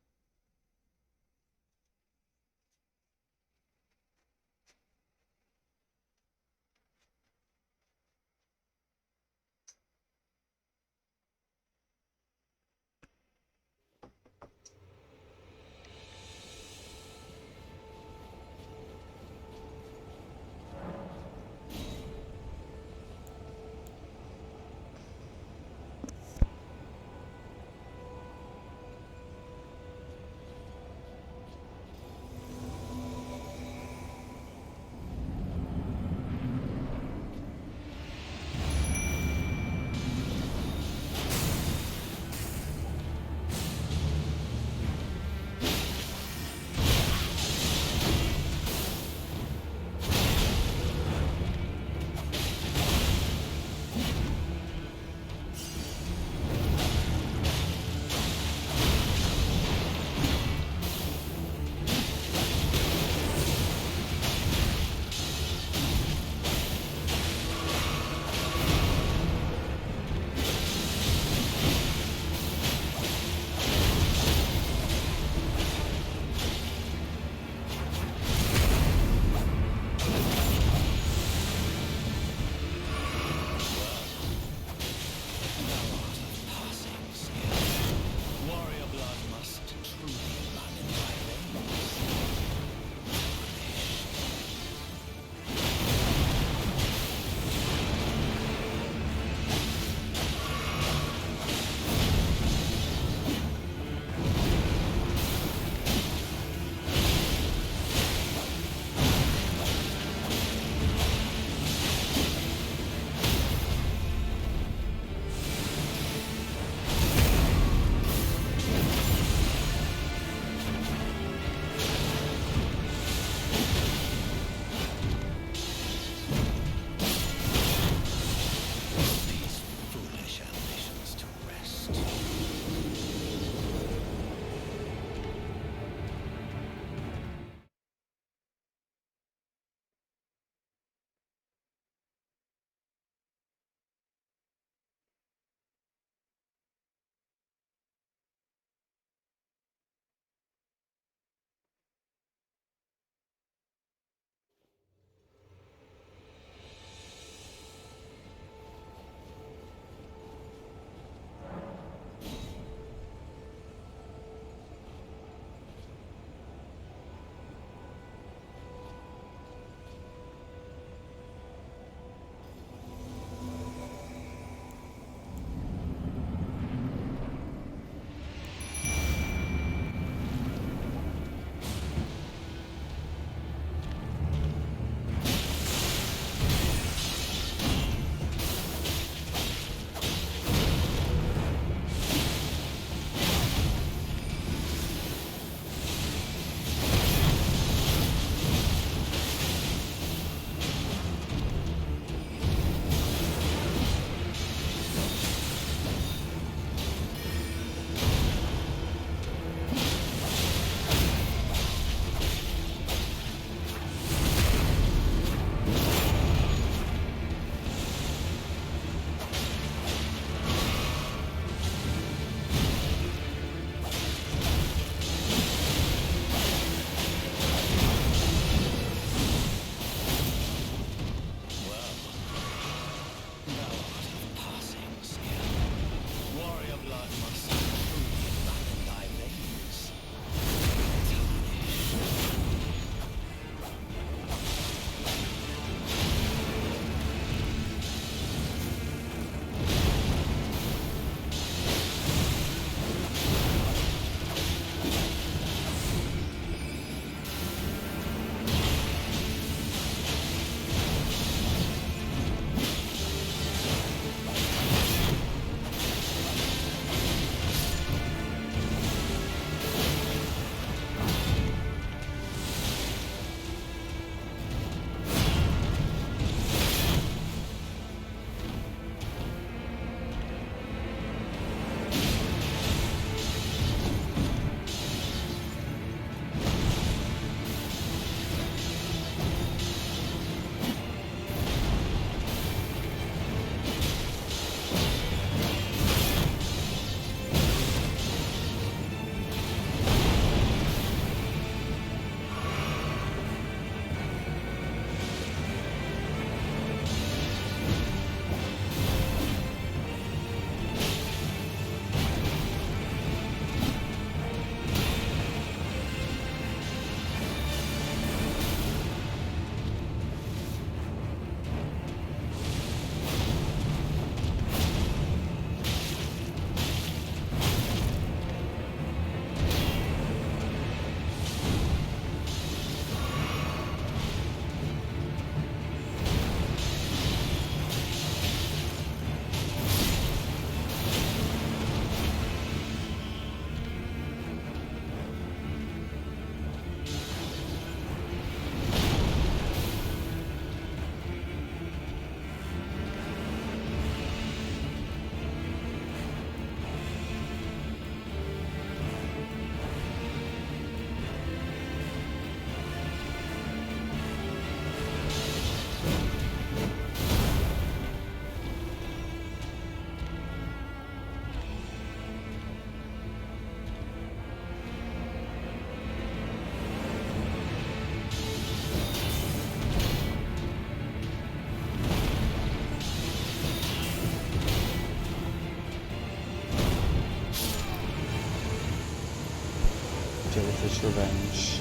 Just revenge.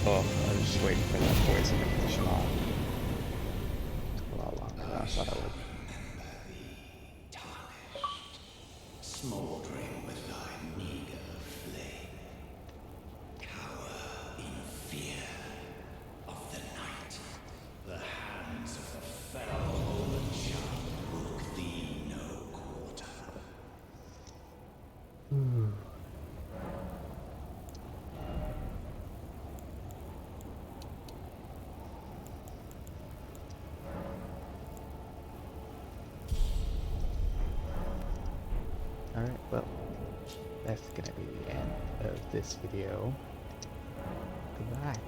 Oh, I was just waiting for that poison to finish him off. Took a lot longer than I thought it would. Smoldering with thy meager flame. Cower in fear of the night. The hands of the fell Omen shall brook thee no quarter. Alright, well, that's gonna be the end of this video. Goodbye.